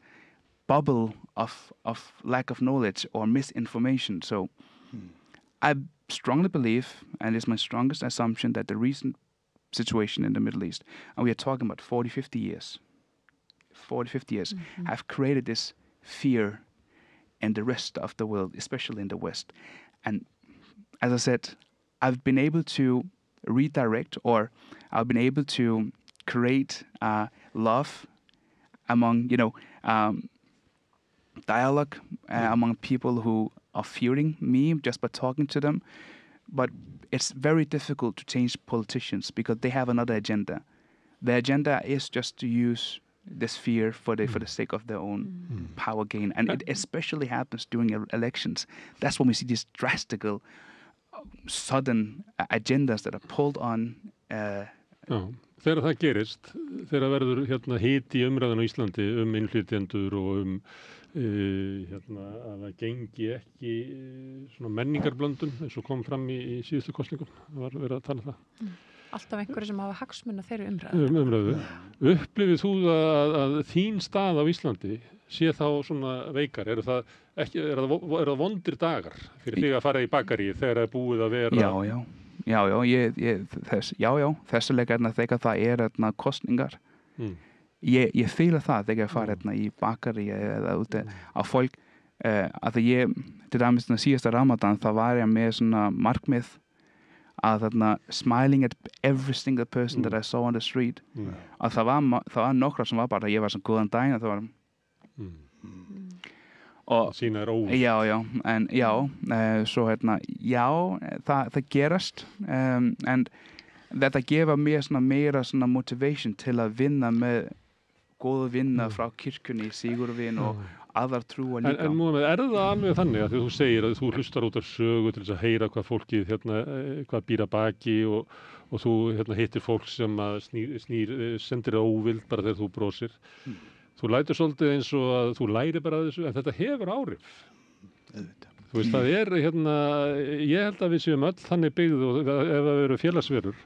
bubble of lack of knowledge or misinformation. So I strongly believe, and it's my strongest assumption, that the recent situation in the Middle East, and we are talking about 40, 50 years, have created this fear in the rest of the world, especially in the West. And as I said, I've been able to redirect, or I've been able to create love among, dialogue among people who are fearing me just by talking to them. But it's very difficult to change politicians because they have another agenda. Their agenda is just to use this fear for the sake of their own power gain. And it especially happens during elections. That's when we see these drastic, sudden agendas that are pulled on. Þegar það gerist, þegar verður hiti í umræðan á Íslandi innflytjendur og að það gengi ekki svona menningarblöndun eins og kom fram í síðustu kosningum, það var verið að tala það. Alltaf einhverju sem hafa hagsmuna þeirri umræðu. Upplifir þú að þín stað á Íslandi sé þá svona veikar? Er það vondir dagar fyrir þig að fara í bakarí þegar það er búið að vera? Þessu leika þegar það kostningar. Ég fíla það þegar ég fara í bakarí eða úti á fólk. Að ég, til dæmis síðasta Ramadan, það var ég með svona markmið að smiling at every single person that I saw on the street. Að það var nokkra sem var bara, ég var svona góðan daginn, og það var sína er óvart. Svo það gerast, en þetta gefa mér svona meira svona motivation til að vinna með góð vinna frá kirkjunni, Sigurvin og aðrar trúa líka. En Múhameð, það alveg þannig að þú segir að þú hlustar út af sögu til þess að heyra hvað fólkið hvað býr að baki og þú hittir fólk sem að sendir óvild bara þegar þú brosir. Þú lætur svolítið eins og að þú læri bara að þessu, en þetta hefur áhrif. Þú veist, það ég held að við séum öll þannig byggð og ef það eru félagsverur,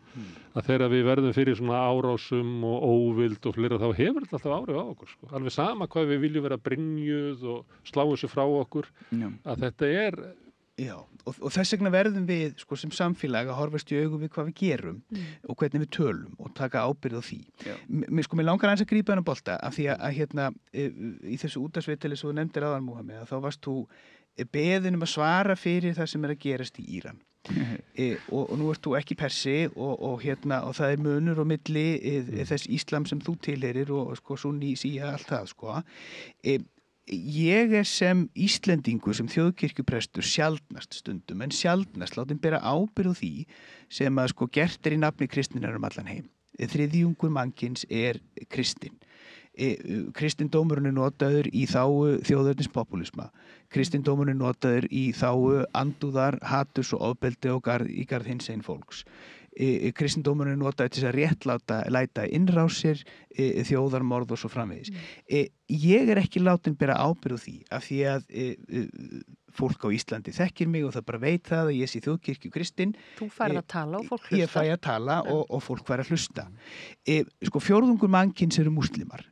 að þegar við verðum fyrir svona árásum og óvild og fleira, þá hefur þetta alltaf áhrif á okkur, sko. Alveg sama hvað við viljum vera brynjuð og slá þessu frá okkur, að þetta Já, og þess vegna verðum við sko, sem samfélag að horfast í augu við hvað við gerum og hvernig við tölum og taka ábyrgð á því. Mér langar aðeins að grípa hennar bolta af því að í þessu útvarpsviðtali sem þú nefndir áðan, Múhameð, þá varst þú beðin að svara fyrir það sem að gerast í Íran. Og nú ert þú ekki persi og það munur á milli þess íslam sem þú tilheyrir og sko sunni, sía, allt það sko. Ég sem Íslendingur, sem þjóðkirkjuprestur sjaldnast stundum, en sjaldnast látum bera ábyrgð á því sem að sko gert í nafni kristninnar allan heim. Þriðjungur mannkyns kristinn. Kristindómurinn notaður í þágu þjóðernispopulisma. Kristindómurinn notaður í þágu andúðar, haturs og ofbeldi í garð hinsegin fólks. Kristindómurinn notaður til þess að læta innrásir, þjóðarmorð og svo framvegis. Ég ekki látin bera ábyrgð á því af því að fólk á Íslandi þekkir mig og það bara veit það að ég sé þjóðkirkju kristinn. Þú færð að tala og fólk hlustar. Ég fæ að tala og fólk fær að hlusta. Sko fjórðungur mannkyns eru múslimar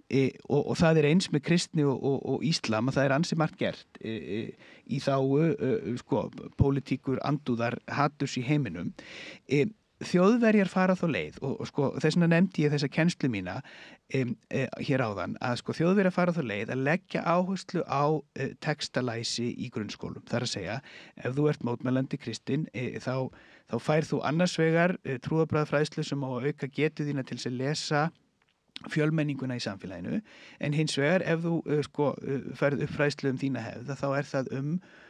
og það eins með kristni og íslam að það ansi margt gert í þágu sko pólitíkur, andúðar, haturs í heiminum. Þjóðverjar fara þá leið og sko þess vegna nefndi ég þessa kennslu mína hér áðan að sko þjóðverjar fara þá leið að leggja áherslu á textalæsi í grunnskólum. Það að segja, ef þú ert mótmælandi kristinn þá færð þú annars vegar trúarbragðafræðslu sem á að auka getu þína til þess að lesa fjölmenninguna í samfélaginu, en hins vegar ef þú færð upp fræðslu þína hefð þá það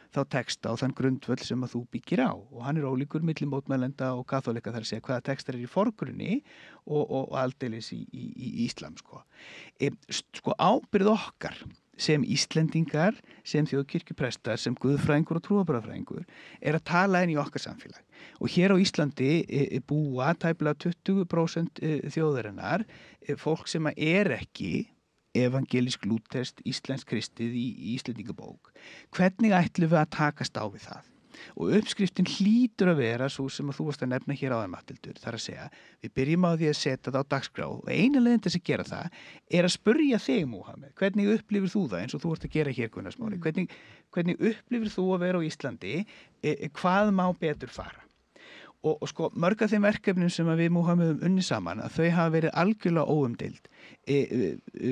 þá texta og þann grundvöll sem að þú byggir á og hann ólíkur milli mótmælenda og kaþólika þar að segja hvaða textar í forgrunni og aldeilis í íslam sko. Sko ábyrgð okkar sem Íslendingar, sem þjóðkirkjuprestar, sem guðfræðingur og trúarbragðafræðingur að tala inn í okkar samfélag. Og hér á Íslandi búa tæplega 20% þjóðarinnar, fólk sem ekki evangelísk lúterst, íslensk kristið í Íslendingabók. Hvernig ætlum við að takast á við það? Og uppskriftin hlýtur að vera svo sem að þú varst að nefna hér áðan, Matthildur, þar að segja, við byrjum á því að setja það á dagskrá og eina leiðin til þess að gera það að spurja þig, Múhameð, hvernig upplifir þú það eins og þú ert að gera hér, Gunnar Smári, hvernig upplifir þú að vera á Íslandi, hvað má betur fara? Og sko mörg af þeim verkefnum sem við Múhameð unnið saman að þau hafa verið algjörlega óumdeild.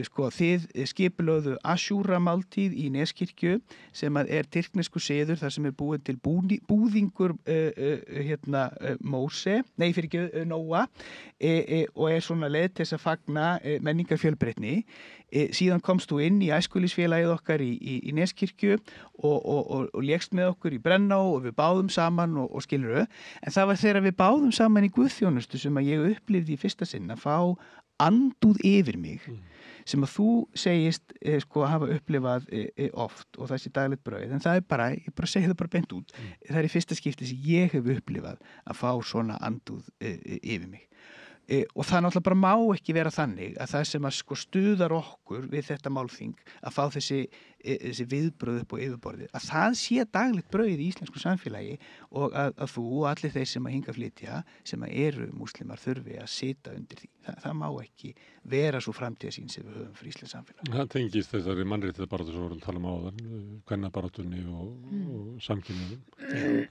Sko þið skipulögðu Ashura máltíð í Neskirkju sem tyrknesku siður þar sem búin til búðingur Nóa og svona leið til þess að fagna menningarfjölbreytni. Síðan komst þú inn í æskulýsfélagið okkar í Neskirkju og lékst með okkur í Brenná og við báðum saman og skilurðu. En það var þegar við báðum saman í guðþjónustu sem að ég upplifði í fyrsta sinn að fá andúð yfir mig sem að þú segist hafa upplifað oft og þessi daglegt brauð. En það bara, ég bara segi það bara beint út, það í fyrsta skipti sem ég hef upplifað að fá svona andúð yfir mig. Og það náttúrulega bara má ekki vera þannig að það sem að stuðar okkur við þetta málþing að fá þessi viðbröð upp á yfirborðið, að það sé daglegt brauð í íslensku samfélagi og að þú og allir þeir sem að hinga flytja sem að eru múslimar þurfi að sita undir því. Það má ekki vera svo framtíðarsýn sem við höfum fyrir íslenskt samfélag. Það tengist þessari mannréttindabaráttu sem við vorum að tala áðan, kvennabaráttunni og samkynhneigðum,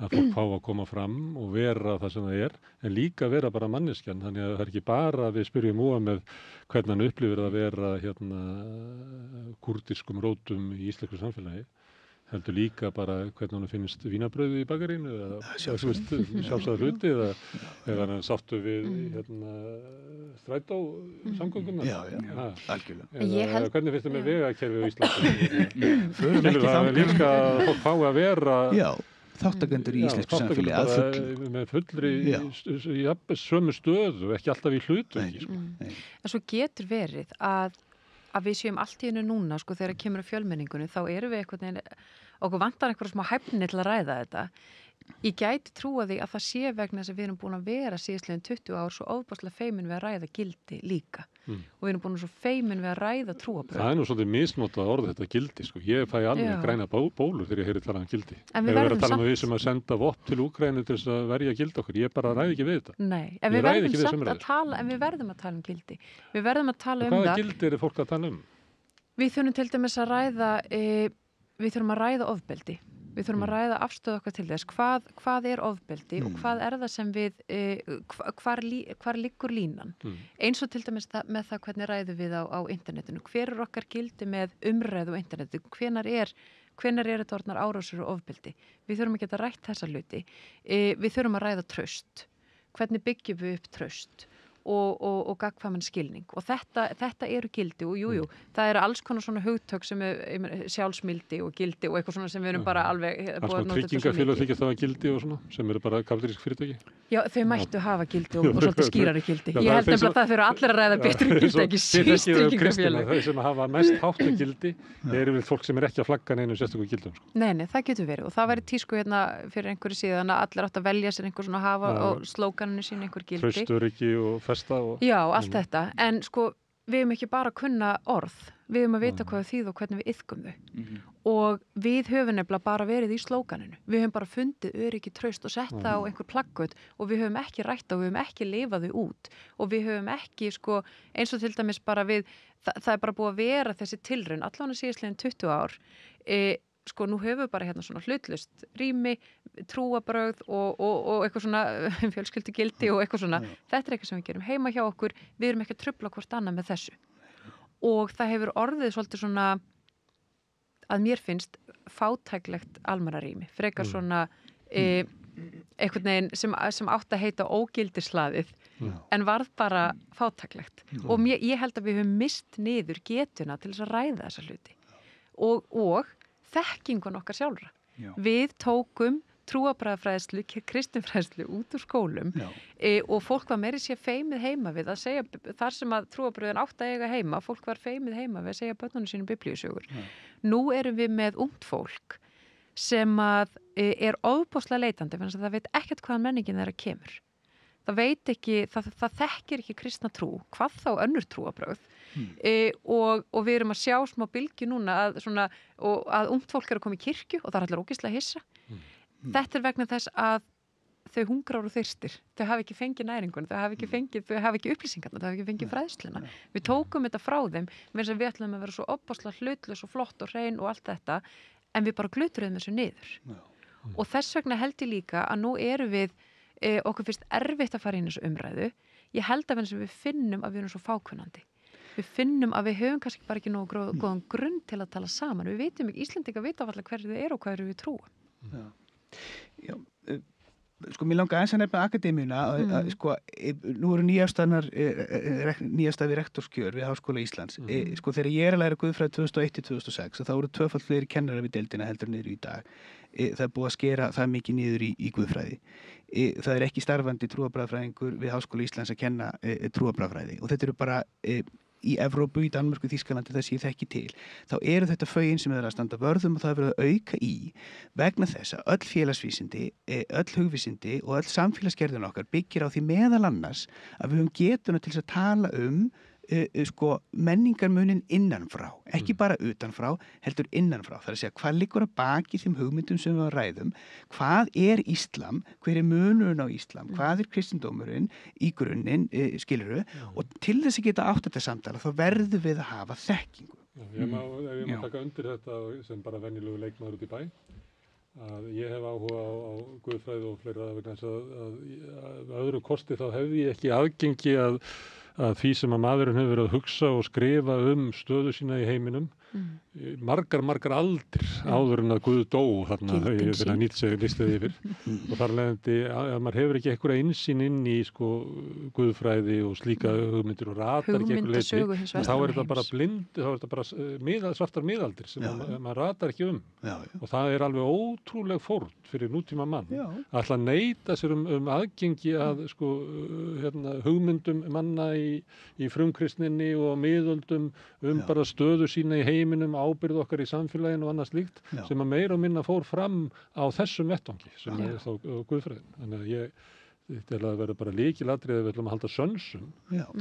að fólk fá að koma fram og vera það sem það en líka vera bara manneskjan, þannig að það ekki bara að við spyrjum Múhameð hvernig hann upplifir að vera kúrdískum rótum í íslensku samfélagi, heldur líka bara hvernig hann finnst vínarbrauðið í bakarínu eða sjálfsagður hluti eða hann sáttu við strætó samgöngunar. Já, algjörlega. Eða hvernig finnst þið með vegakerfið á Íslandi? Skilur það líka að fólk fái að vera þáttakendur í íslensku samfélagi að fullu. Með fullri sömu stöðu, ekki alltaf í hlutu. En svo getur verið að að við séum allt í hennu núna, sko, þegar kemur að fjölmenningunni, þá erum við einhvern veginn, okkur vantar einhverja smá hæfni til að ræða þetta. Ég gæti trúa því að það sé vegna þess að við erum búin að vera síðastliðin 20 ár svo ofboðslega feimin við að ræða gildi líka. Og við erum búin svo feimin við að ræða trúarbrögð. Það nú svolítið misnotað orð þetta gildi, sko. Ég fæ alveg græna bólur þegar ég heyri talað gildi. En við verðum samt... við sem að senda vopn til Úkraínu til þess að verja gildi okkur. Ég bara ræði ekki við þetta. Nei, en við verðum samt að tala, en við verðum að tala um gildi. Við verðum að tala um það. Hvaða gildi eru fólk að tala um? Við þurfum til dæmis að ræða, við þurfum að ræða ofbeldi. Við þurfum að ræða afstöðu okkar til þess. Hvað er ofbeldi og hvað er það sem við, hvar liggur línan? Eins og til dæmis með það hvernig ræðum við á internetinu. Hver er okkar gildi með umræðu á internetinu? Hvenær er þetta orðnar árásir og ofbeldi? Við þurfum ekki að rætt þessa hluti. Við þurfum að ræða traust. Hvernig byggjum við upp traust? Og gagnkvæman skilning og þetta eru gildi og jújú, það eru alls konar svona hugtök sem sjálfsmildi og gildi og eitthvað svona sem við erum bara alveg alls konar tryggingafélög þykja það gildi og svona sem eru bara kapítalísk fyrirtæki. Já, þau mættu hafa gildi og svolítið skýrari gildi. Ég held nefnilega að það fyrir allir að ræða betur gildi, ekki síst tryggingafélög. Þau sem hafa mest hátta gildi eru við fólk sem er ekki að flagga neinu sérstöku gildum. Nei, það getur verið og það væri tísku hérna fyrir einhverju síðan að allir átt að velja sér einhver svona hafa og slóganinu sín einhver gildi. Traustöryggi og festa og... Já, allt þetta. En sko, við höfum ekki bara að kunna orð. Við höfum að vita hvað þýð og hvernig við iðkum þau. Og við höfum nefnilega bara verið í slóganinu. Við höfum bara fundið öryggi, traust og sett það á einhver plaggöt og við höfum ekki rætt og við höfum ekki lifað þau út. Og við höfum ekki, sko, eins og til dæmis bara við, það er bara búið að vera þessi tilraun, allan að síðastliðin 20 ár, sko, nú höfum við bara hérna svona hlutlust rými, trúarbrögð og eitthvað svona fjölskyldugildi og eitthvað svona. Þetta er eitthvað sem við gerum heima hjá okkur. Við erum ekki að trufla hvort annað með þessu. Og það hefur orðið svolítið svona, að mér finnst, fátæklegt almannarými. Frekar svona einhvern veginn sem átt að heita ógildislaðið, en varð bara fátæklegt. Og ég held að við höfum mist niður getuna til þess að ræða þessa hluti. Og þekkingun okkar sjálfra. Við tókum trúarbragðafræðslu, kristinfræðslu út úr skólum og fólk var meiri sér feimið heima við að segja, þar sem að trúarbröðin átt að eiga heima, fólk var feimið heima við að segja börnunum sínum biblíusögur. Nú erum við með ungt fólk sem að er ofboðslega leitandi, þannig að það veit ekkert hvaðan menningin þeirra kemur. Það veit ekki, það þekkir ekki kristna trú, hvað þá önnur trúarbrögð. Og við erum að sjá smá bylgju núna að ungt fólk er að koma í kirkju og það er allir ógeðslega hissa. Þetta er vegna þess að þau hungrar og þyrstir. Þau hafa ekki fengið næringun, þau hafa ekki upplýsingarna, þau hafa ekki fengið fræðsluna. Við tókum þetta frá þeim, við ætlum að vera svo opaslega hlutlaus og flott og hrein og allt þetta, en við bara glutruðum þessu niður. Og þess vegna held ég líka að nú erum við, okkur fyrst erfitt að fara inn í þessu umræðu. Ég held að við finnum að við erum svo fákunnandi. Við finnum að við höfum kannski bara ekki nógu góðan grunn til að tala saman. Við vitum ekki, Íslendingar vita allar hverju þið eru og hverju við trúum. Já, sko, mér langar aðeins að nefna akademíuna sko, nú eru nýjastafið rektorskjör við Háskóla Íslands. Sko, þegar ég er að læra guðfræði 2001-2006 þá eru tvöfalt fleiri kennarar við deildina heldur niður í dag. Það er búið að skera það mikið niður í guðfræði. Það er ekki starfandi trúarbragðafræðingur við Háskóla Íslands að kenna trúarbragðafræði og þetta eru bara í Evrópu, í Danmörku, Þýskalandi, þess ég þekki til, þá eru þetta fögin sem er að standa vörðum og það er verið að auka í vegna þess að öll félagsvísindi, öll hugvísindi og öll samfélagsgerðun okkar byggir á því meðal annars að við höfum getuna til að tala sko, menningarmunin innanfrá, ekki bara utanfrá, heldur innanfrá. Það er að segja, hvað liggur að baki þeim hugmyndum sem við ræðum, hvað er Íslam, hver er munurinn á Íslam, hvað er kristindómurinn í grunninn, skilurðu, og til þess að geta átt þetta samtala, þá verðum við að hafa þekkingu. Ég má taka undir þetta sem bara venjulegu leikmaður út í bæ, að ég hef áhuga á guðfræði og fleira vegna þess að öðru kosti þá hefði ég ekki aðgengi að því sem að maðurinn hefur verið að hugsa og skrifa stöðu sína í heiminum margar aldir áður en að Guð dó þarna þegar Nietzsche listaði yfir og þar leiðandi að maður hefur ekki einhverja innsýn inn í sko Guðfræði og slíka hugmyndir og ratar ekki einhver leyti, þá er þetta bara blind, þá er þetta bara svartar miðaldir sem maður ratar ekki og það er alveg ótrúleg fórn fyrir nútíma mann að ætla að neita sér aðgengi að sko hugmyndum manna í í frumkristninni og miðöldum bara stöðu sína í heiminum, ábyrgð okkar í samfélaginu og annað slíkt sem að meira og minna fór fram á þessum vettvangi sem er þá guðfræðin. Þannig að ég til að vera bara lykilatriði að við ætlum að halda sönsum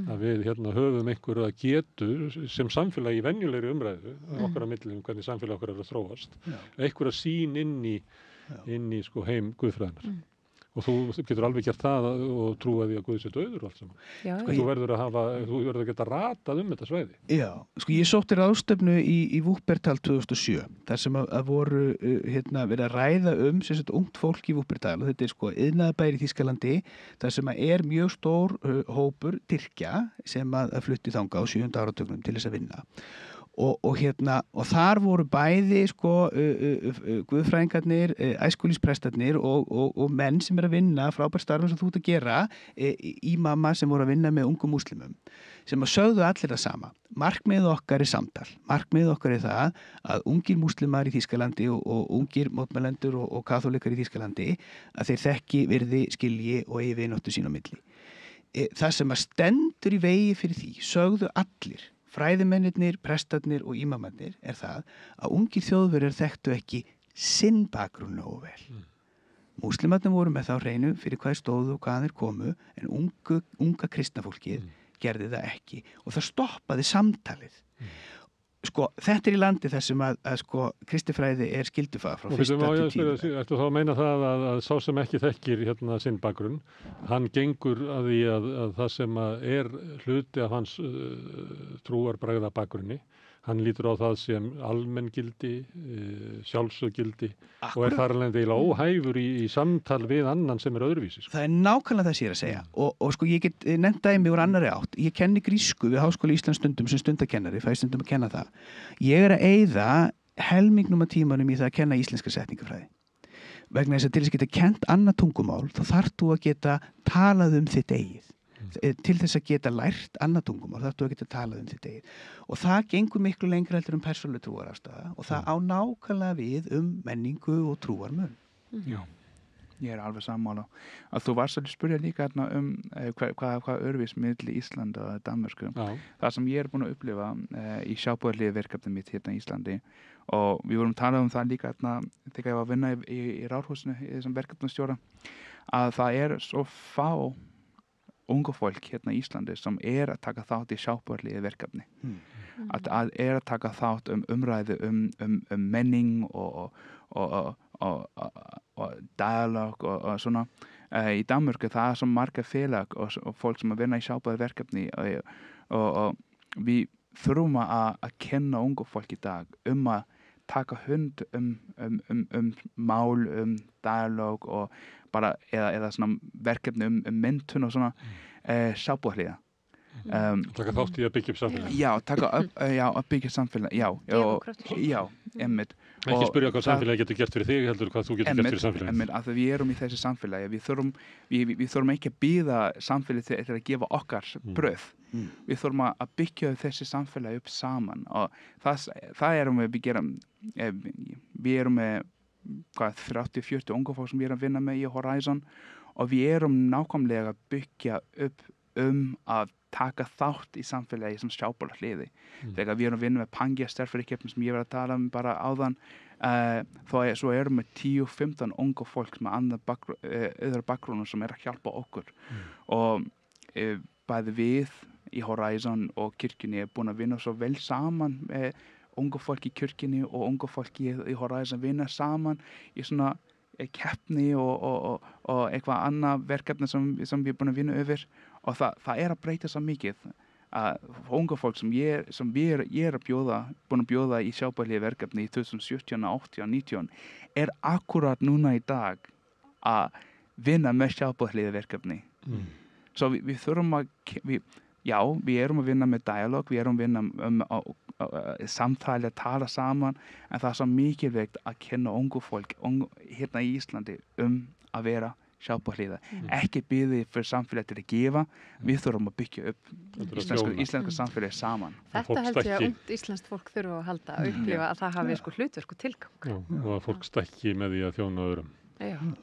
að við höfum einhverja getu sem samfélag í venjulegri umræðu okkar á milli hvernig samfélag okkar er að þróast einhverja sýn inn í sko heim guðfræðinar og þú getur alveg gert það og trúa því að Guð sé dauður og allt saman. Þú verður að geta ratað þetta svæði. Já, sko ég sótti ráðstefnu í Wuppertal 2007 þar sem að voru verið að ræða sem sagt ungt fólk í Wuppertal og þetta er sko iðnaðarbær í Þýskalandi þar sem að er mjög stór hópur Tyrkja sem að flutti þangað á 7. áratugnum til þess að vinna. Og þar voru bæði sko guðfræðingarnir, æskulísprestarnir og menn sem er að vinna frábær starfum sem þú ert að gera ímama sem voru að vinna með ungum múslimum sem að sögðu allir það sama. Markmið okkar er samtal. Markmið okkar er það að ungir múslimar í Þýskalandi og ungir mótmælendur og kaþólikar í Þýskalandi að þeir þekki, virði, skilji og eigi vináttu sín á milli. Það sem að stendur í vegi fyrir því sögðu allir fræðimennirnir, prestarnir og ímamannir er það að ungir þjóðverjar þekktu ekki sinn bakgrunn nógu vel. Múslimarnir voru með þá hreinu fyrir hvað stóðu og hvaðan þeir komu en unga kristnafólkið gerði það ekki og það stoppaði samtalið. Sko, þetta er í landi þar sem að sko kristifræði er skyldufag frá fyrsta til 10. Ertu þá að meina það að sá sem ekki þekkir sinn bakgrunn, hann gengur að því að það sem er hluti af hans trúarbragða bakgrunni, hann lítur á það sem almenngildi, sjálfsöggildi og er þar alveg eiginlega óhæfur í samtal við annan sem er öðruvísi. Sko. Það er nákvæmlega það sem ég er að segja og sko ég get nefnt dæmi úr annarri átt. Ég kenni grísku við Háskóla Íslands stundum sem stundakennari, fæ stundum að kenna það. Ég er að eyða helmingnum af tímanum í það að kenna íslenska setningafræði. Vegna þess að til þess að geta kennt annað tungumál, þá þarf þú að geta talað þitt eigið. Til þess að geta lært annað tungumál þarf þú að geta talað þitt eigið og það gengur miklu lengra heldur persónuleg trúarafstaða og það á nákvæmlega við menningu og trúarmun. Já, ég er alveg sammála að þú varst að spyrja líka hvað örvis milli Ísland og Danmörku. Það sem ég er búin að upplifa í sjálfboðaliða verkefni mitt hérna í Íslandi og við vorum talað það líka þegar ég var að vinna í Ráðhúsinu í þessum verkefnastjóra að það er svo fá unga fólk hérna í Íslandi sem er að taka þátt í sjálfboðaliða verkefni. Að er að taka þátt umræðu menning og dialog og svona. Í Danmörku það er svo marga félag og fólk sem að vinna í sjálfboðaliða verkefni og við þurfum að kenna unga fólk í dag að taka hund mál, dialog og bara eða svona verkefni menntun og svona sjálfboðaliða. Taka þátt í að byggja upp samfélag. Já, að byggja samfélag. Já, einmitt. Ekki spyrja hvað samfélagi getur gert fyrir þig heldur hvað þú getur gert fyrir samfélagið. Einmitt, að við erum í þessi samfélagi. Við þurfum ekki að bíða samfélagi til að gefa okkar brauð. Við þurfum að byggja þessi samfélagi upp saman og það erum við gerum. Við erum með 30-40 unga fólk sem við erum að vinna með í Horizon og við erum nákvæmlega að byggja upp að taka þátt í samfélagi sem sjálfboðaliði. Þegar við erum að vinna með Pangea stærðfræðikeppni sem ég var að tala bara áðan svo erum við 10-15 unga fólk með öðru bakgrunum sem er að hjálpa okkur og bæði við í Horizon og kirkjunni er búin að vinna svo vel saman með unga fólk í kirkjunni og unga fólk í Horizon vinna saman í svona keppni og eitthvað annað verkefni sem við erum búin að vinna yfir og það er að breyta svo mikið að unga fólk sem ég er búin að bjóða í sjálfboðaliða verkefni í 2017, 18, 19 er akkurat núna í dag að vinna með sjálfboðaliða verkefni. Svo við þurfum við erum að vinna með dialog, við erum að vinna samtali að tala saman en það er svo mikilvægt að kenna ungu fólk hérna í Íslandi að vera sjálfboðaliða. Ekki biðja fyrir samfélagi til að gefa, við þurfum að byggja upp íslenska samfélagi saman. Þetta held ég að ungt íslenskt fólk þurfa að halda að upplifa að það hafi hlutverk og tilgang. Já, og að fólk stækki með því að þjóna öðrum.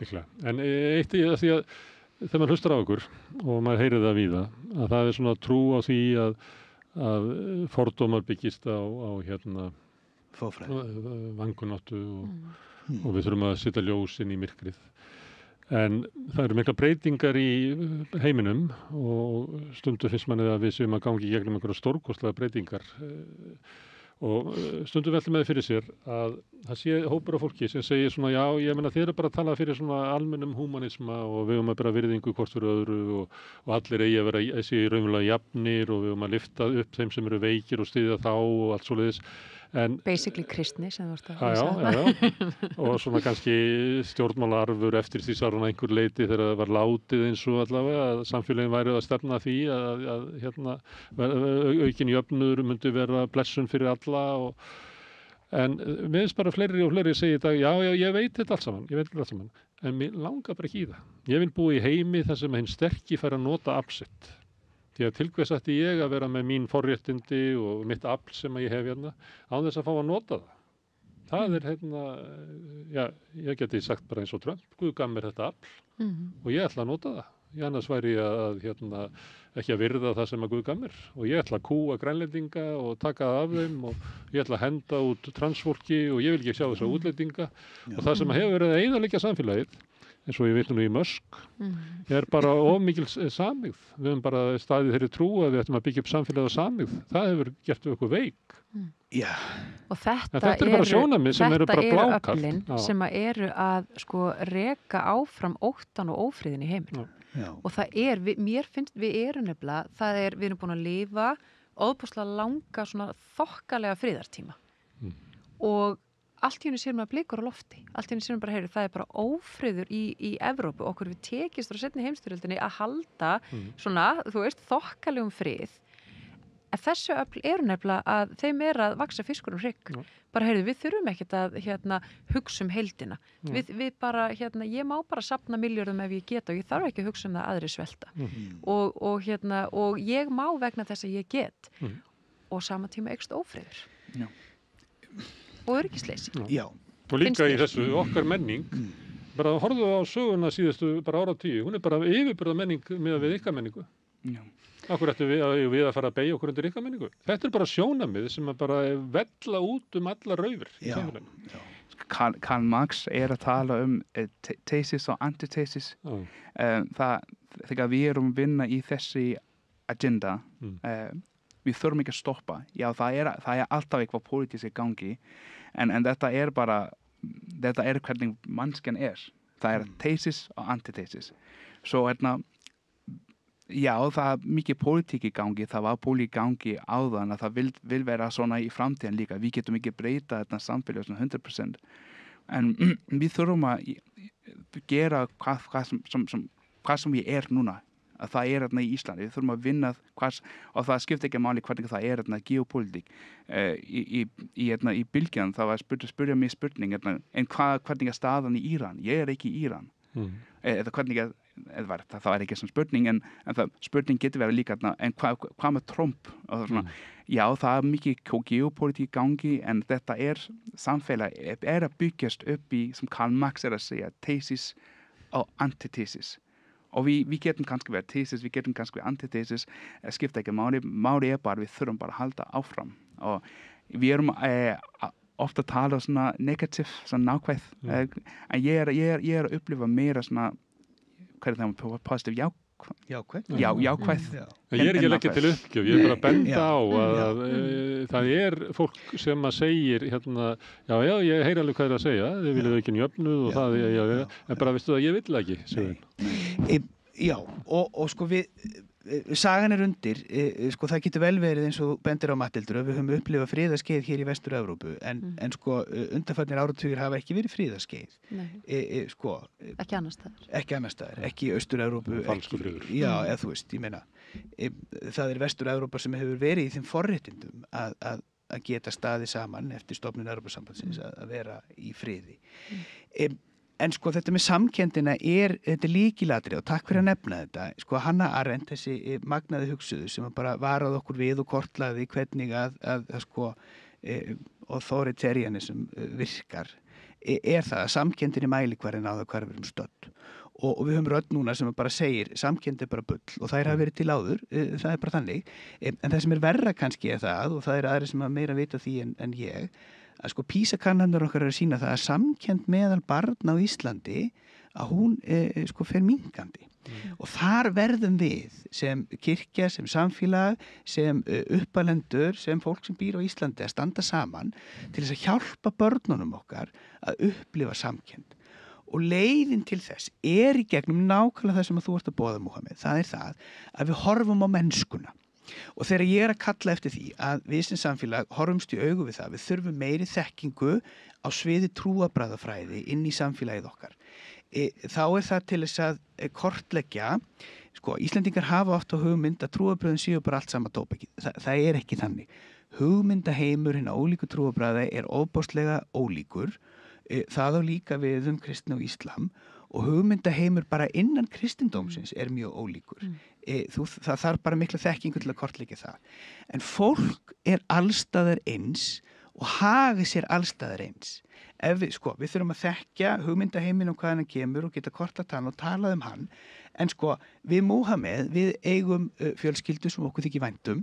Líklega. En eitt í það því að þegar maður hlustar á okkur og maður heyrir það víða, að það er svona trú á því að fordómar byggist á vankunáttu og við þurfum að setja ljós inn í myrkrið. En það eru mikla breytingar í heiminum og stundum finnst manni að við séum að gangi í gegnum einhverja stórkostlega breytingar. Og stundum velti með fyrir sér að það sé hópur af fólki sem segir svona já, ég meina þeir eru bara að tala fyrir svona almennum húmanisma og við höfum að bera virðingu hvort fyrir öðru og allir eigi að vera þessi raunverulega jafnir og við höfum að lyfta upp þeim sem eru veikir og styðja þá og allt svoleiðis. Basically kristni sem þú varst að já. Og svona kannski stjórnmálaarfur eftir því sára einhver leiti þegar það var látið eins og allavega að samfélagin væri að stefna því að aukin jöfnur myndi vera blessun fyrir alla en mér finnst bara fleiri og fleiri segja í dag, já, ég veit þetta allt saman, en mér langar bara ekki í það. Ég vil búa í heimi þar sem hinn sterki fær að nota afsitt. Því að til hvers ætti ég að vera með mín forréttindi og mitt afl sem ég hef hérna án þess að fá að nota það. Það er ég geti sagt bara eins og Trump, Guð gaf mér þetta afl og ég ætla að nota það. Ég annars væri að ekki að virða það sem að Guð gaf mér og ég ætla að kúa grænlendinga og taka það af þeim og ég ætla að henda út transfólki og ég vil ekki sjá þessa útlendinga og það sem hefur verið að eyðileggja samfélagið eins og ég veit nú í Musk er bara of mikil samhygð. Við höfum bara staðið þeirri trú að við ættum að byggja upp samfélagið á samhygð. Það hefur gert við okkur veik. Já. Og þetta eru öflin sem eru að reka áfram óttan og ófriðin í heiminum. Og það mér finnst, við erum nefnilega, við erum búin að lifa óbúslega langa svona þokkalega friðartíma. Og allt í henni séum að blikur á lofti. Allt í henni séum bara, það er bara ófriður í Evrópu. Okkur við tekist frá seinni heimsstyrjöldinni að halda svona, þokkalegum frið. En þessu öfl eru nefnilega að þeim er að vaxa fiskur hrygg. Bara við þurfum ekkert að hugsa heildina. Við bara, ég má bara safna milljörðum ef ég geta og ég þarf ekki að hugsa það aðri svelta. Og ég má vegna þess að ég get. Og sama tíma eykst ófriður. Og öryggisleysi. Já. Og líka í þessu okkar menning, bara horfðu á söguna síðustu bara áratugum, hún er bara yfirburða menning með við ykkar menningu. Já. Akkur ættum við að fara að beygja okkur undir ykkar menningu. Þetta er bara sjónamið sem að bara vella út alla raufir í samfélaginu. Karl Marx er að tala thesis og antithesis. Þegar við erum að vinna í þessi agenda, við þurfum ekki að stoppa. Já, það er alltaf eitthvað pólitísk í gangi, en þetta er hvernig mannskjan er. Það er thesis og antithesis. Svo já, það er mikið pólitík í gangi, það var pólitík í gangi áðan að það vil vera svona í framtíðan líka. Við getum ekki breyta þetta samfélag 100%. En við þurfum að gera hvað sem við er núna. Að það er í Íslandi. Við þurfum að vinna og það skiptir ekki máli hvernig það er geopólitík. Í bylgjan það var spyrja mig spurning en hvernig er staðan í Íran? Ég er ekki í Íran. Eða hvernig það var ekki sem spurning en það spurning getur verið líka en hvað með Trump? Já, það er mikið geopólitík í gangi en þetta samfélag er að byggjast upp í sem Karl Marx er að segja thesis og antithesis. Og við getum kannski verið thesis, við getum kannski verið antithesis, skipta ekki máli bara, við þurfum bara að halda áfram. Og við erum ofta að tala svona negativ, svona nákvæð, en ég er að upplifa meira svona, hvað er það, positiv jákvæð? Jákvæð. Ég er ekki að leggja til uppgjöf, ég er bara að benda á að það er fólk sem að segir já, ég heyri alveg hvað er að segja, þið viljið ekki jöfnuð og það, en bara veistu það, ég vill það ekki. Já, og sagan er undir, það getur vel verið eins og bendir á Matthildur að við höfum upplifað friðarskeið hér í Vestur-Evrópu en undanfarnir áratugir hafa ekki verið friðarskeið. Ekki annars staðar. Ekki annars staðar, ekki í Austur-Evrópu. Falskur friður. Já, eða þú veist, ég meina, það er Vestur-Evrópa sem hefur verið í þeim forréttindum að geta staðið saman eftir stofnun Evrópusambandsins að vera í friði. En þetta með samkenndina þetta er lykilatriði og takk fyrir að nefna þetta. Hannah Arendt, þessi magnaði hugsuðu sem bara varað okkur við og kortlaði hvernig að authoritarianism virkar, er það að samkenndin er mælikvarðinn á það hvar við erum stödd. og við höfum rödd núna sem bara segir samkennd bara bull og þær hafa verið til áður, það bara þannig, en það sem verra kannski það, og það aðri sem meira vita því en ég, að sko PISA-kannanir okkar að sína það að samkennd meðal barna á Íslandi að hún sko fer minkandi. Og þar verðum við sem kirkja, sem samfélag, sem uppalendur, sem fólk sem býr á Íslandi að standa saman til þess að hjálpa börnunum okkar að upplifa samkennd. Og leiðin til þess í gegnum nákvæmlega það sem þú ert að boða, Múhameð. Það það að við horfum á mennskuna. Og þegar ég að kalla eftir því að við sem samfélag horfumst í augu við það, við þurfum meiri þekkingu á sviði trúarbragðafræði inn í samfélagið okkar. Þá það til þess að kortleggja, sko, Íslendingar hafa oft á hugmynd að trúarbröðin séu bara allt sama tóbakið. Það ekki þannig. Hugmyndaheimur hinna ólíku trúarbragða ofboðslega ólíkur. Það á líka við kristni og íslam og hugmyndaheimur bara innan kristindómsins mjög ólíkur. Það þarf bara mikla þekkingu til að kortleggja það. En fólk allstaðar eins og hagi sér allstaðar eins. Við þurfum að þekkja hugmyndaheimin hvað hann kemur og geta kortlagt hann og talað hann. En við Múhameð, við eigum fjölskyldu sem okkur þykir vænt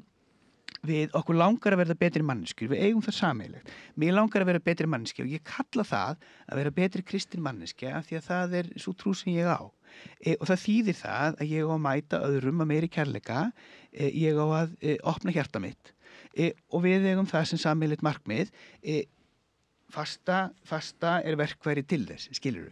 okkur langar að verða betri manneskjur, við eigum það sameiginlegt. Mér langar að vera betri manneskja og ég kalla það að vera betri kristin manneskja af því að það svo trú sem ég á. Og það þýðir það að ég á að mæta öðrum að meiri kærleika, ég á að opna hjarta mitt og við eigum það sem sameiginlegt markmið. Fasta verkværi til þess, skilurðu.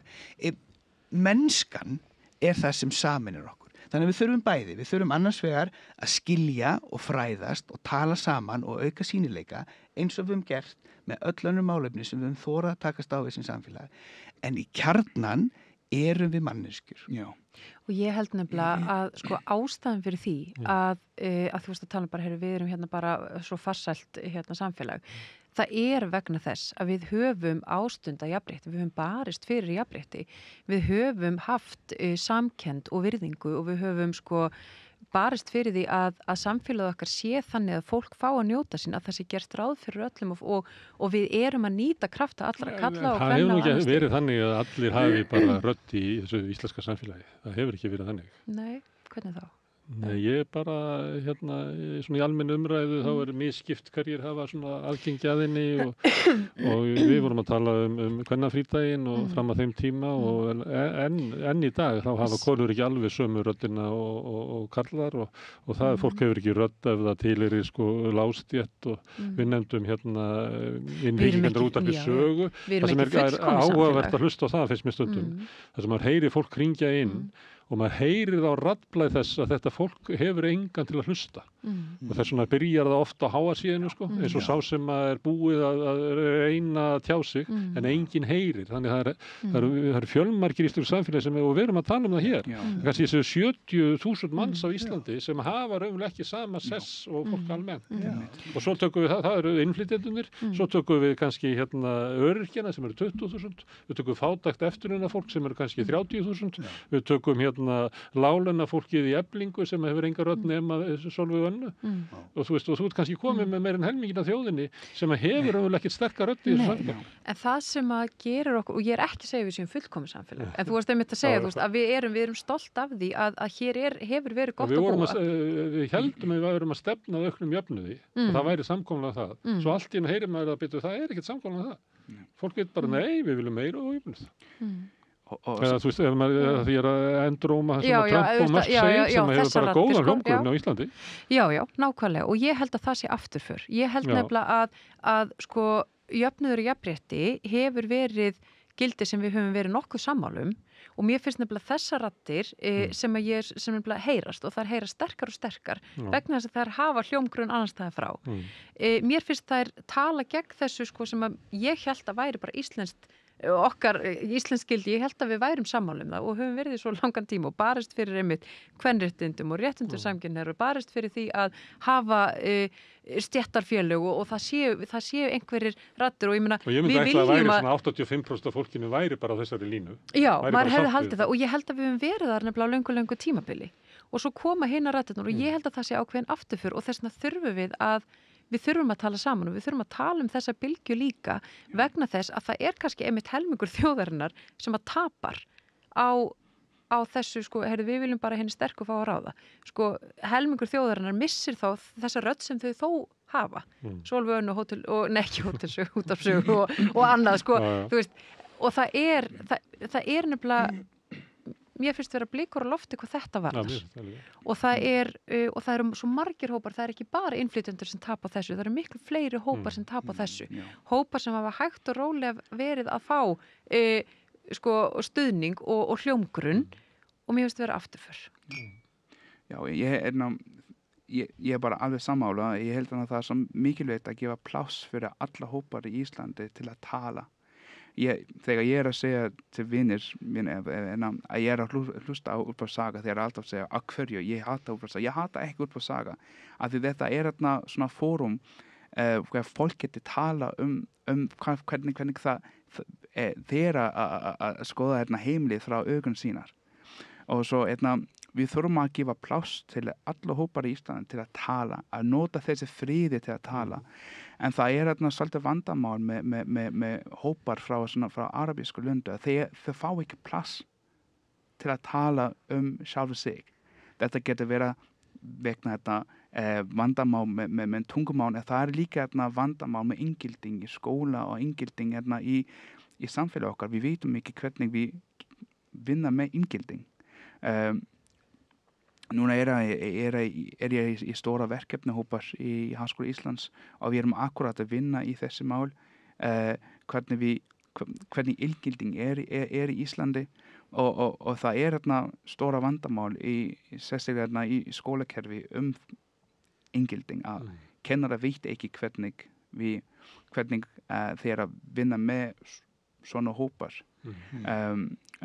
Mennskan það sem sameinar okkur. Þannig að við þurfum bæði, við þurfum annars vegar að skilja og fræðast og tala saman og auka sýnileika eins og við höfum gert með öll önnur málefni sem við höfum þorað að takast á við sem samfélag. En í kjarnan erum við manneskjur. Já. Og ég held nefnilega að ástæðan fyrir því að þú veist að tala bara, við erum hérna bara svo farsælt samfélag. Það vegna þess að við höfum ástunda jafnrétti, við höfum barist fyrir jafnrétti, við höfum haft samkennd og virðingu og við höfum barist fyrir því að samfélagið okkar sé þannig að fólk fá að njóta sín, að það sé gert ráð fyrir öllum og við erum að nýta krafta allra kalla og kvenna. Það hefur ekki verið þannig að allir hafi bara rödd í þessu íslenska samfélagi. Það hefur ekki verið þannig. Nei, hvernig þá? Nei, ég bara, svona í almennu umræðu, þá misskipt hverjir hafa svona aðgengi að henni og við vorum að tala um kvennafrídaginn og fram að þeim tíma og enn í dag þá hafa konur ekki alveg sömu röddina og karlar og það fólk hefur ekki rödd ef það til lágstétt og við nefndum innvíkingar út af því sögu. Það sem áhugavert að hlusta á það finnst mér stundum. Það sem maður heyri fólk hringja inn og maður heyrir þá raddblæð þess að þetta fólk hefur engan til að hlusta og þess vegna byrjar það ofta á háarsíðinu eins og sá sem búið að reyna að tjá sig en enginn heyrir, þannig það eru fjölmargir í stóru samfélagi og við erum að tala um það hér, kannski þessu 70.000 manns á Íslandi sem hafa raunverulega ekki sama sess og fólk almennt og svo tökum við það eru innflytjendurnir, svo tökum við kannski öryrkjana sem eru 20.000, við tökum fátækt eftirlauna fólk sem eru kannski 30.000, við tökum láglauna fólkið í Eflingu sem hefur enga rödd nema Sólveig Önnu og þú ert kannski komið með meira en helmingina þjóðinni sem hefur raunverulega ekkert sterka rödd í þessu samfélagi. En það sem að gerir okkur, og ég ekki að segja við séum fullkomið samfélag, en þú varst einmitt að segja að við erum stolt af því að hér hefur verið gott að búa. Við heldum að við værum að stefna að auknum jöfnuði og það væri samkomlega það. Svo allt í einu heyrir maður að byrja, það ekkert samkomlega það. Fólk veit bara, nei, við viljum meira og jöfnuð. Eða þú veist, því að endróma sem að Trump og Musk segir sem hefur bara góðan hljómgrunn á Íslandi. Já, nákvæmlega og ég held að það sé afturför. Ég held nefnilega að jöfnuður og jafnrétti hefur verið gildi sem við höfum verið nokkuð sammálum og mér finnst nefnilega þessar raddir sem nefnilega heyrast og þær heyrast sterkar og sterkar vegna þess að þær hafa hljómgrunn annars staðar frá. Mér finnst þær tala gegn þessu sem að ég held að væri bara íslenskt okkar íslenskgildi, ég held að við værum sammálum það og höfum verið í svo langan tíma og barist fyrir einmitt kvenréttindum og réttindum samkynhneigðra og barist fyrir því að hafa stéttarfélög og það séu einhverjir raddir og ég meina við viljum að væri svona 85% af fólkinu væri bara á þessari línu. Já, maður hefði haldið það og ég held að við höfum verið þar nefnilega á löngu tímabili og svo koma hinna raddirnar og ég held að það sé ákveðin afturför og þess vegna þurfum við þurfum að tala saman og við þurfum að tala um þessa bylgju líka vegna þess að það kannski einmitt helmingur þjóðarinnar sem að tapar á á þessu, sko, við viljum bara henni sterku fá að ráða. Sko, helmingur þjóðarinnar missir þá þessa rödd sem þau þó hafa. Sólveig Önnu og ekki hótelsög, útvarpssög og annað, sko, þú veist, og það er nefnilega, mér finnst vera blikur á lofti hvað þetta varðar. Og það eru svo margir hópar, það er ekki bara innflytjendur sem tapa þessu, það eru miklu fleiri hópar sem tapa þessu. Hópar sem hafa hægt og rólega verið að fá stuðning og hljómgrunn og mér finnst vera afturför. Já, ég er bara alveg sammála. Ég held að það er svo mikilvægt að gefa pláss fyrir alla hópar í Íslandi til að tala. Þegar ég er að segja til vinir að ég er að hlusta á Útvarpssaga, þegar alltaf segja að hverju, ég hata Útvarpssaga, ég hata ekki Útvarpssaga, af því þetta er svona fórum hver fólk getur tala hvernig það þeir að skoða heimlið frá augun sínar. Og svo við þurfum að gefa pláss til alla hópar í Íslandi til að tala, að nota þessi friði til að tala. En það er svolítið vandamál með hópar frá arabísku löndu. Þau fá ekki pláss til að tala sjálfu sig. Þetta getur verið vegna vandamál með tungumál, en það er líka vandamál með inngilding í skóla og inngilding í samfélag okkar. Við vitum ekki hvernig við vinna með inngilding. Núna er ég í stóra verkefnahópar í Háskóla Íslands og við erum akkurat að vinna í þessi mál, hvernig inngilding er í Íslandi og það er stóra vandamál sérstaklega í skólakerfi inngilding að kennara veit ekki hvernig þeir að vinna með svona hópar.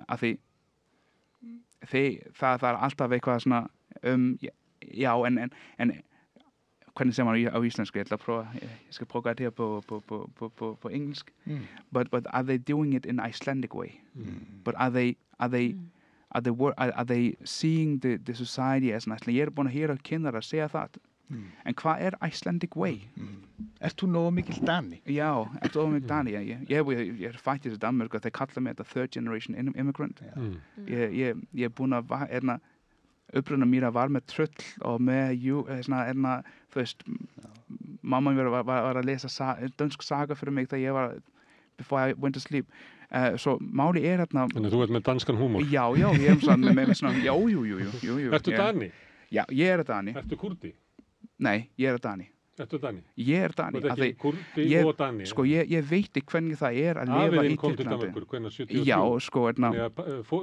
Af því það er alltaf eitthvað svona já, en hvernig ser man á íslensku? Jeg skal prøve at gøre det her på engelsk. But are they doing it in Icelandic way? But are they seeing the society as an Icelandic? Ég er búin að heyra kennara að segja það. En hvað er Icelandic way? Ert þú nógu mikil Dani? Já, ert þú nógu mikil Dani? Ég er faktisk í Danmark og þeir kalla mig þetta third generation immigrant. Ég er búin að uppruna mér að var með tröll og með þú veist, mamma mér var að lesa dönsk saga fyrir mig þegar ég var before I went to sleep. Svo máli er Þannig þú ert með danskan húmor? Já, ég er með svona, jú. Ertu Dani? Já, ég er Dani. Ertu kurdi? Nei, ég er Dani. Ertu Dani? Ég er Dani. Þú ert ekki kurdi og Dani? Sko, ég veit ekki hvernig það er að lifa í Tyrklandi. Afiðinn kom til Danmarkur, hvernig 73? Já, sko,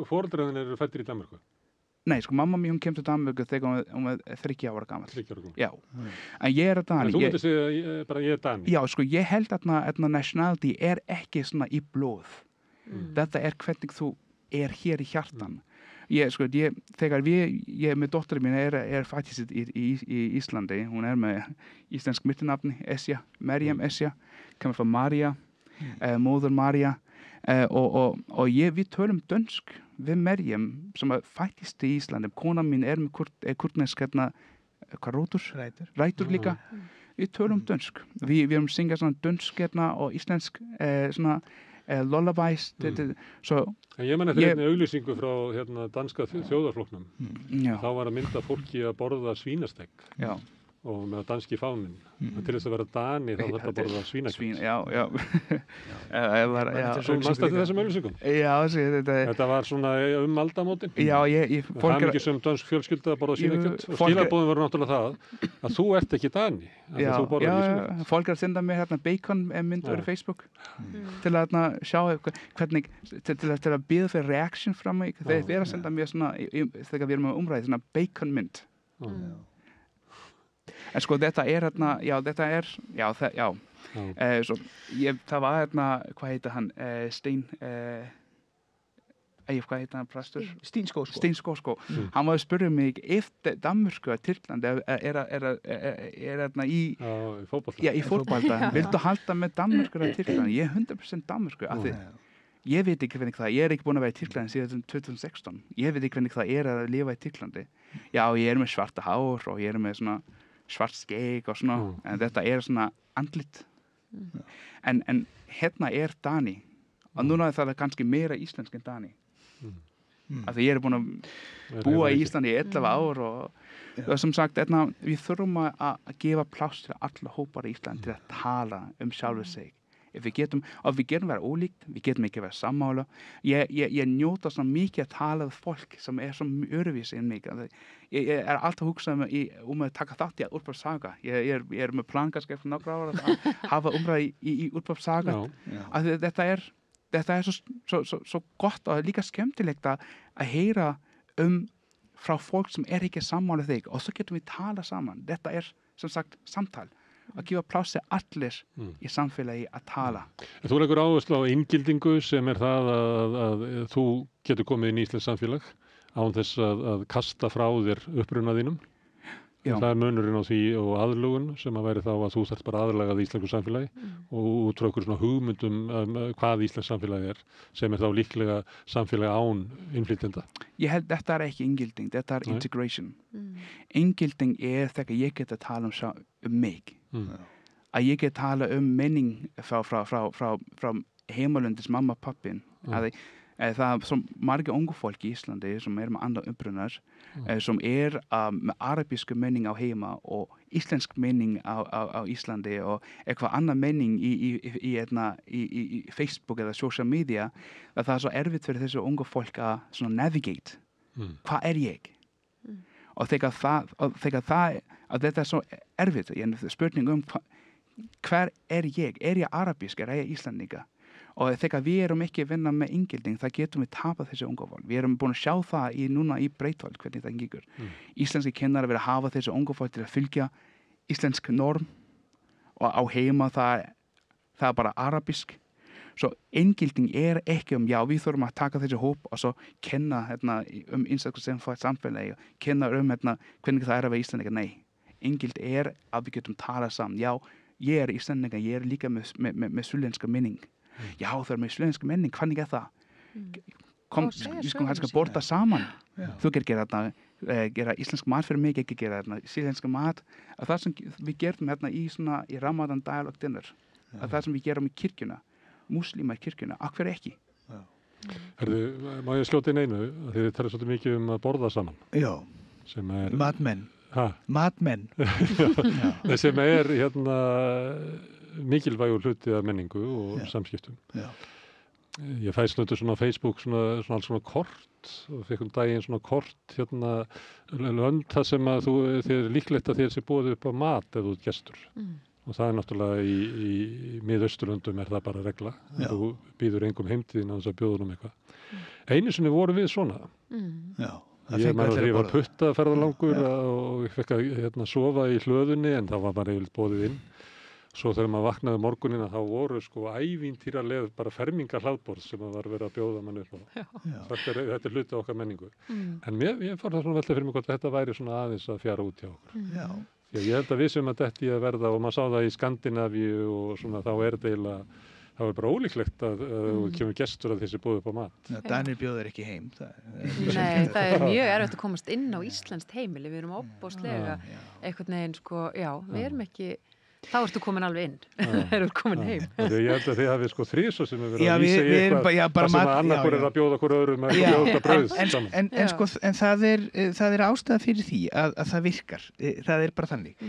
Foreldræðin eru fæddir í Danmarku? Nei, sko, mamma mín hún kemur til Danmarku þegar hún var 30 ára gammal. 30 ára gammal? Já. En ég er Dani. En þú myndir segja bara ég er Dani? Já, sko, ég held að nationality er ekki svona í blóð. Þetta er hvernig þú er hér í hjartan. Þegar ég með dótturinn mín er faktisk í Íslandi, hún er með íslensk mittunafni, Esja, Merjam Esja, kemur frá Maria, móður Maria, og við tölum dönsk við Merjam sem faktisk í Íslandi. Kona mín er með kurtnesk rætur líka. Við tölum dönsk. Við erum syngja svona dönsk og íslensk svona lullabies. Ég man eftir einni auglýsingu frá danska þjóðarflokknum. Þá var að mynda fólki að borða svínastegg. Já. Og með danski fáninn. Til þess að vera Dani þá þarf það að borða svínakjöt. Já. Svo mannst þetta þessum auglýsingum? Já, þetta var svona aldamótin. Já, það er ekki sem dansk fjölskylda að borða svínakjöt. Og skilabóðin var náttúrulega það að þú ert ekki Dani. Já, fólk er að senda mér baconmynd over Facebook til að sjá hvernig, til að bíða fyrir reaction frá mig. Þeir eru að senda mér svona, þegar við erum að umræða, svona baconmynd. En sko þetta er það var hvað heitir hann, hvað heitir hann prestur? Steen Skårskov. Hann var að spyrja mig if Danmörku og Tyrkland er í fótbolta. Viltu halda með Danmörku og Tyrkland? Ég er 100% Danmörku af því ég veit ekki hvernig það, ég er ekki búin að vera í Tyrklandi síðan 2016. Ég veit ekki hvernig það er að lifa í Tyrklandi. Já, ég er með svarta hár og ég er með svona svart skegg og svona, en þetta er svona andlit. En hérna er Dani, og núna er það kannski meira íslensk en Dani. Af því ég er búin að búa í Íslandi í 11 ár og som sagt, við þurfum að gefa pláss til alla hópar í Íslandi til að tala sjálfu sig. Við getum vera ólíkt, við getum ekki vera sammála. Ég njóta svo mikið að tala við fólk sem svo öðruvísi en mig. Ég alltaf að hugsa að taka þátt í að Útvarpssaga. Ég með plan kannski eftir nokkra ára að hafa umræði í Útvarpssaga. Þetta er svo gott og líka skemmtilegt að heyra frá fólk sem ekki sammála þig og svo getum við tala saman. Þetta er sem sagt samtal. Að gefa plássi allir í samfélagi að tala. Þú leggur áherslu á inngildingu sem það að þú getur komið inn í íslenskt samfélag án þess að kasta frá þér uppruna þínum. Það er munurinn á því og aðlugun sem að væri þá að þú þarft bara aðlagað í íslensku samfélagi og út frá okkur svona hugmyndum hvað íslenskt samfélagi sem þá líklega samfélagi án innflytjenda. Ég held þetta ekki inngilding, þetta integration. Inngilding þegar ég get að tala mig. Að ég get tala menning frá heimalundis mamma og pappin. Það er svo margir ungu fólk í Íslandi sem með andra upprunar sem með arabísku menning á heima og íslensk menning á Íslandi og eitthvað annað menning í Facebook eða social media að það er svo erfitt fyrir þessu ungu fólk að navigate. Hvað er ég? Og þegar þetta er svo erfitt, spurning hver er ég? Er ég arabísk? Er ég íslendinga? Og þegar við erum ekki að vinna með inngilding, það getum við tapað þessi unga fólk. Við erum búin að sjá það núna í Breiðholt, hvernig það gengur. Íslenski kennarar verið að hafa þessi unga fólk til að fylgja íslensk norm og á heima það er bara arabísk. Svo inngilding ekki já, við þurfum að taka þessi hóp og svo kenna einstaklega samfélagi, kenna hvernig það að vera íslendinga. Nei, inngild að við getum talað saman. Já, ég er íslendinga, ég er líka með suðlenska menning. Já, það er með íslenska menning, hvernig það? Við skulum kannski borða saman. Þú getur gera íslensk mat fyrir mig, ekki gera síðlenska mat. Það sem við gerum í Ramadan dialogue dinner, það sem við gerum í kirkjuna, múslima í kirkjuna, hverju ekki? Má ég sljóta inn einu? Þið talar svolítið mikið að borða saman. Já, matmenn. Matmenn. Sem mikilvægur hluti af menningu og samskiptum. Ég fæ snötu svona á Facebook svona kort og fekk daginn svona kort lönd það sem að þið er líklegt að þér sé boðið upp á mat ef þú ert gestur. Og það er náttúrulega í Miðausturlöndum það bara regla. Þú býður engum heimtíðin að þess að bjóða eitthvað. Einu sinni voru við svona. Ég man að ég var puttaferðalangur og ég fekk að sofa í hlöðunni en það var bara yfirleitt boðið inn. Svo þegar maður vaknaði morgunina þá voru ævintýraleg bara fermingarhlaðborð sem var verið að bjóða manni upp á. Þetta er hluti okkar menningu. En ég fór það svona velta fyrir mig hvort þetta væri svona aðeins að fjara út hjá okkur. Ég held að við sem að detti að verða og maður sá það í Skandinavíu og svona þá þetta eiginlega það var bara ólíklegt að kemur gestur að þessi búið upp á mat. Danir bjóður ekki heim. Nei, það er mjög erfitt að komast inn á íslenskt heimili. Við erum óbóðslega einhvern veginn við erum ekki þá ertu komin alveg inn, þegar þú komin heim. Ég held að þið hafið þrísvar sem verið að vísa í eitthvað sem annarkur að bjóða hver öðrum að bjóða brauð saman. En það er ástæða fyrir því að það virkar. Það er bara þannig.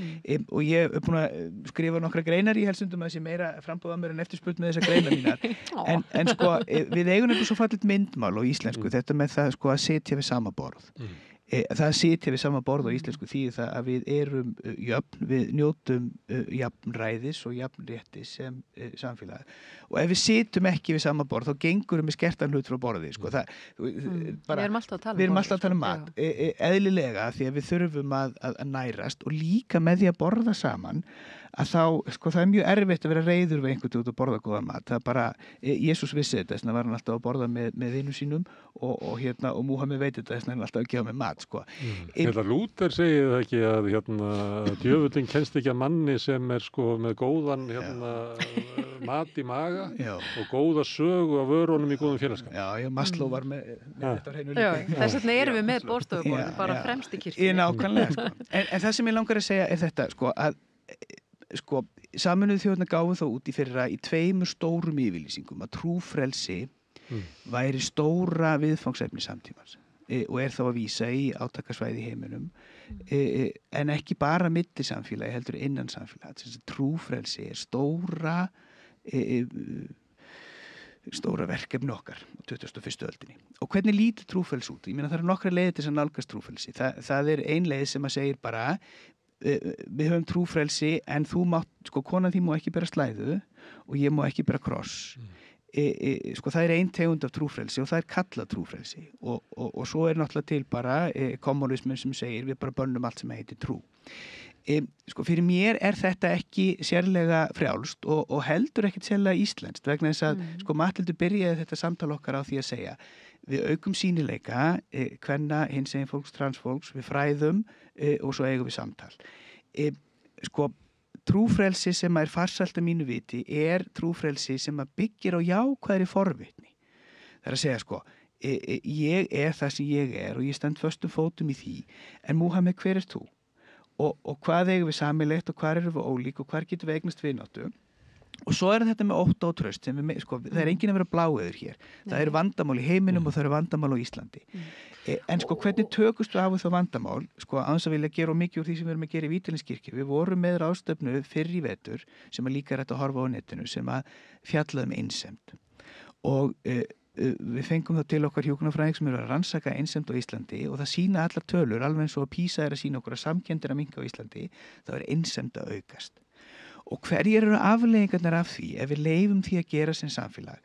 Og ég er búin að skrifa nokkra greinar í Helsundum að þessi meira frambúða mér en eftirspurn með þessar greinar mínar. En við eigum eitthvað svo fallit myndmál á íslensku, þetta með það að setja við sama borð. Það að sitja við sama borð á íslensku þýðir það að við erum jöfn, við njótum jafnræðis og jafnréttis sem samfélag. Og ef við situm ekki við sama borð þá gengurum við skertan hlut frá borði. Við erum alltaf að tala um mat. Eðlilega því að við þurfum að nærast og líka með því að borða saman að þá, það er mjög erfitt að vera reiður við einhvern út og borða góðan mat. Það er bara, Jesús vissi þetta, þess vegna var hann alltaf að borða með vinum sínum og Múhameð veit þetta, þess vegna hann alltaf að gefa með mat, Lúther segir það ekki að djöfullinn kennst ekki að manni sem með góðan mat í maga og góða sögu af vörunum í góðum félagskap. Já, Maslow var með þetta hreinu líka. Þess vegna erum við með borðstofuborð, bara fremst í kirkjunni. Nákvæmlega, En það sem ég langar að segja er þetta, að Sameinuðu þjóðirnar gáfu þá út í fyrra í 2 stórum yfirlýsingum að trúfrelsi væri stóra viðfangsefni samtímans og þá að vísa í átakasvæði í heiminum en ekki bara milli samfélagi heldur innan samfélagi. Trúfrelsi stóra verkefni okkar á 21. öldinni. Og hvernig lítur trúfrelsi út? Ég meina það eru nokkra leiðir til að nálgast trúfrelsi. Það ein leið sem að segir bara við höfum trúfrelsi en þú mátt, konan þín má ekki bera slæðu og ég má ekki bera kross. Það er ein tegund af trúfrelsi og það er kallað trúfrelsi og svo er náttúrulega til bara kommunismin sem segir við bara bönnum allt sem heitir trú. Fyrir mér er þetta ekki sérlega frjálst og heldur ekkert sérlega íslenskt vegna þess að Matthildur byrjaði þetta samtal okkar á því að segja við aukum sýnileika kvenna, hinsegin fólks, transfólks, við fræðum og svo eigum við samtal. Trúfrelsi sem er farsælt að mínu viti er trúfrelsi sem að byggir á jákvæðri forvitni. Það er að segja ég er það sem ég er og ég stend föstum fótum í því en Múhameð, hver er þú? Og hvað eigum við sameiginlegt og hvað erum við ólík og hvað getum við eignast vináttu? Og svo er þetta með ótta og traust sem það er enginn að vera bláeður hér. Það eru vandamál í heiminum og það eru vandamál á Íslandi. En hvernig tökumst við af þá vandamál, aðeins að vilja gera mikið úr því sem við erum að gera í Vítalinskirkju. Við vorum með ráðstefnu fyrr í vetur sem að líka er hægt að horfa á netinu sem að fjallaði einsemd. Og við fengum þá til okkar hjúkrunarfræðing sem eru að rannsaka einsemd á Íslandi og það sýna allar tölur, alveg eins og að PISA er að sýna okkur að samkenndin að minnka á Íslandi, þá er einsemd að aukast. Og hverjir eru afleiðingarnar af því ef við leyfum því að gera sem samfélag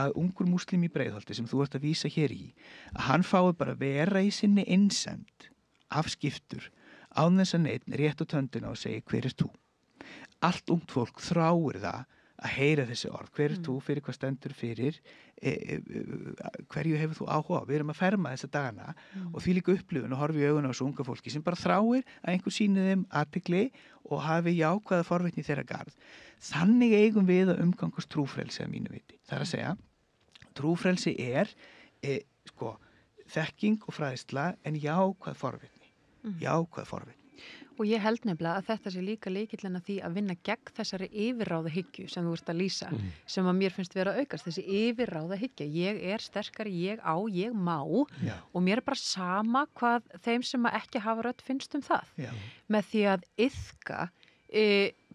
að ungur múslim í Breiðholti sem þú ert að vísa hér í, að hann fái bara vera í sinni einsemd afskiptur án þess að neitt rétt á töndina og segi hver er þú? Allt ungt fólk þráir það að heyra þessi orð. Hver er þú, fyrir hvað stendur fyrir, hverju hefur þú áhuga á? Við erum að ferma þessa dagana og því líka upplifun og horfi í augun á þessu unga fólki sem bara þráir að einhver sýni þeim athygli og hafi jákvæða forvitni í þeirra garð. Þannig eigum við að umgangast trúfrelsi að mínu viti. Það er að segja, trúfrelsi er þekking og fræðsla en jákvæð forvitni. Jákvæð forvitni. Og ég held nefnilega að þetta sé líka lykillinn að því að vinna gegn þessari yfirráðahyggju sem þú ert að lýsa, sem að mér finnst vera að aukast, þessi yfirráðahyggja. Ég er sterkari, ég má og mér er bara sama hvað þeim sem ekki hafa rödd finnst um það. Með því að iðka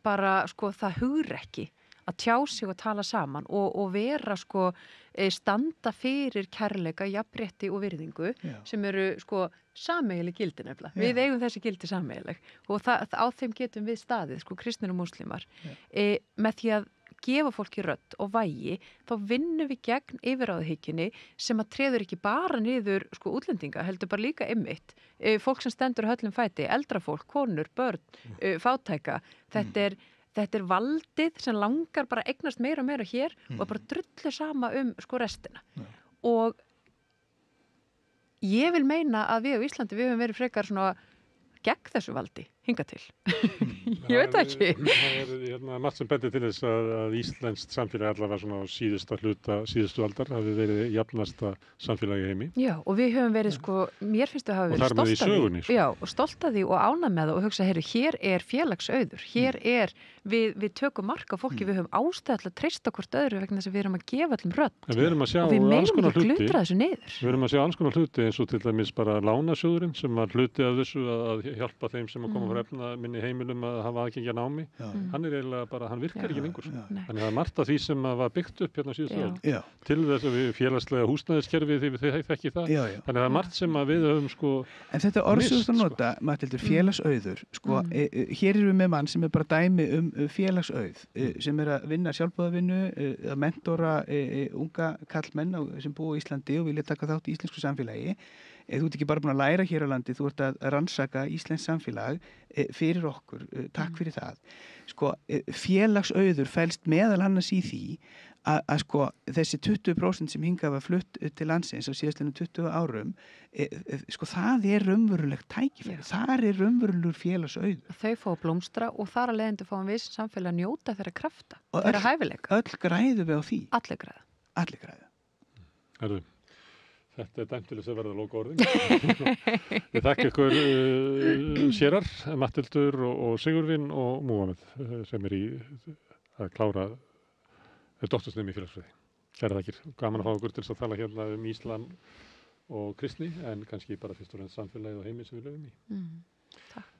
bara það hugrekki að tjá sig og tala saman og vera standa fyrir kærleika, jafnrétti og virðingu sem eru sameiginleg gildi nefnilega. Við eigum þessi gildi sameiginleg og á þeim getum við staðið, kristnir og múslimar. Með því að gefa fólki rödd og vægi, þá vinnum við gegn yfirráðahyggjunni sem að treður ekki bara niður útlendinga, heldur bara líka einmitt. Fólk sem stendur á höllum fæti, eldra fólk, konur, börn, fátæka. Þetta er valdið sem langar bara eignast meira og meira hér og bara drullu sama restina. Og ég vil meina að við á Íslandi, við höfum verið frekar gegn þessu valdi, hingað til. Ég veit ekki. Það er margt sem bendir til þess að íslenskt samfélag allavega á síðustu aldar hafi verið jafnasta samfélagi í heimi. Já, og við höfum verið, mér finnst við hafa verið stolt af því. Já, og stolt af því og ánægð með það og hugsa, hér er félagsauður, hér er, við tökum mark á fólki, við höfum ástæð að treysta hvort öðru vegna þess að við erum að gefa allum rödd. Við erum að sjá og við megum ekki glundra þessu niður. Við erum að sjá alls konar hluti eins og til dæmis bara lánasjóðurinn sem var hluti af þessu að hjálpa þeim sem að koma frá efnaminni heimilum að hafa aðgengi að námi. Hann er eiginlega bara, hann virkar ekki lengur. Þannig það er margt af því sem var byggt upp hérna síðustu öld. Til þess að við félagslega húsnæðiskerfi því við þekki það. Þannig það er margt sem að við höfum En þetta orð sem þú nota, Matthildur, félagsauður. Hér erum við með mann sem er bara dæmi félagsauð sem er að vinna sjálfboðavinnu, að mentora unga kallmenn sem búa í Íslandi og vilja taka þátt í íslensku samfélagi. Þú ert ekki bara búin að læra hér á landi, þú ert að rannsaka íslenskt samfélag fyrir okkur, takk fyrir það. Félagsauður felst meðal annars í því að þessi 20% sem hingað var flutt til landsins á síðastliðnum 20 árum, það er raunverulegt tækifæri, þar er raunverulegur félagsauður. Þau fá að blómstra og þar að leiðandi fáum við samfélag að njóta þeirra krafta, þeirra hæfileika. Öll græðu við á því. Allir græðu. Þetta er dæmt til þess að verða loka orðin. Ég þakka ykkur sérar, Matthildur og Sigurvin og Múhameð sem er í að klára doktorsnemi í félagsfræði. Kærar þakkir. Gaman að fá okkur til að tala hérna íslam og kristni, en kannski bara fyrst og fremst samfélagið og heiminn sem við lifum í. Takk.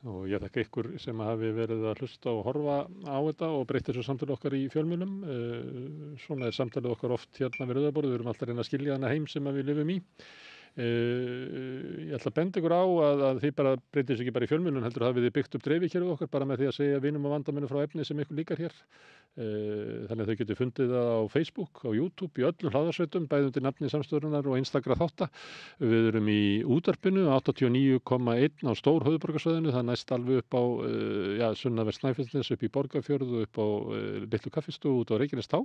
Og ég þakka ykkur sem hafi verið að hlusta og horfa á þetta og breyta þessu samtali okkar í fjölmiðlum. Svona samtalið okkar oft hérna við Rauðaborðið, við erum alltaf að reyna að skilja þennan heim sem við lifum í. Ég ætla að benda ykkur á að þið bara breytið þessu ekki bara í fjölmiðlum, heldur hafið þið byggt upp dreifikerfið okkar bara með því að segja vinum og vandamönnum frá efni sem ykkur líkar hér. Þannig að þau getur fundið það á Facebook, á YouTube, í öllum hlaðarsveitum, bæði undir nafni Samstöðurinnar og einstakra þátta. Við erum í útvarpinu 89,1 á stór höfuðborgarsvæðinu, það næst alveg upp á sunnanvert Snæfellsnes, upp í Borgarfjörð og upp á litlu kaffistofu út á Reykjanestá.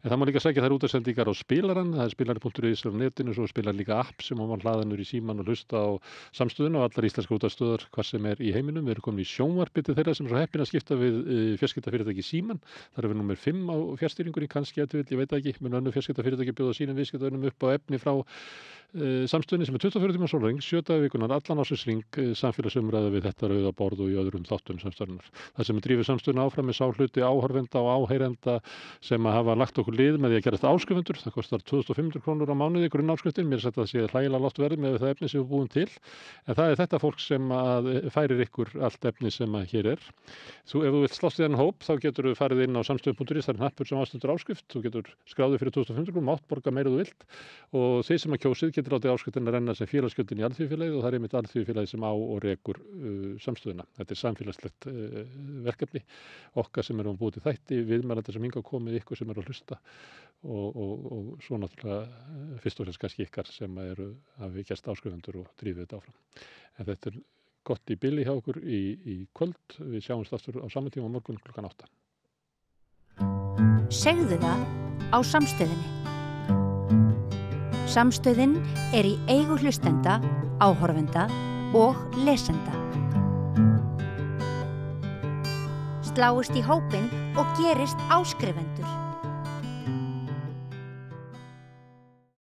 En það má líka sækja þær útasendingar á spilarann, það er spilari.is á netinu, svo spilar líka app sem má hlaðanur í síman og hlusta á Samstöðuna og allar íslenskar útastöðar hvar sem er í heiminum. Við erum komin í sjónvarpið til þeirra sem er svo heppin að skipta við fjarskiptafyrirtæki Síman. Það er við númer 5 á fjarstýringunni, kannski ég veit ekki, mun önnur fjarskiptafyrirtæki bjóða sínum viðskiptavinum upp á efni frá Samstöðunni sem er 24 tíma sólarhring, 7 daga í vikunnar, allan ársins samfélagsumræða við þetta Rauðaborð og í öðrum þáttum Samstöðunnar. Það sem drífur Samstöðuna áfram er sá hluti áhorfenda og áheyrenda sem hafa lagt okkur lið með því að gerast áskrifendur. Það kostar 2.500 krónur á mánuði grunnáskriftin, mér er sagt að það sé hlægilega lágt verð með það efni sem við búum til. En það er þetta fólk sem færir ykkur allt efni sem hér er. Ef þú vilt slást í þennan hóp, þá getur þú farið inn á samstöðun.is, það er hnappur sem ástendur áskrift, þú getur skráðið fyrir 2.500 krónur, mátt borga meira þú vilt og þið sem kjósið getur látið áskriftin að renna sem félagsgjöldin í Alþýðufélagið og það er einmitt Alþýðufélagið sem á og rekur Samstöðuna. Þetta er samfélagslegt verkefni okkar sem erum búið til þætti, viðmælendur sem hingað komið, ykkur sem eru að hlusta og svo náttúrulega fyrst og fremst kannski ykkar sem hafi gerst áskrifendur og drifið þetta áfram. En þetta er gott í bili hjá okkur í kvöld. Við sjáumst aftur á sama tíma á morgun klukkan 8. Segðu það á Samstöðinni. Samstöðin er í eigu hlustenda, áhorfenda og lesenda. Sláist í hópinn og gerist áskrifendur.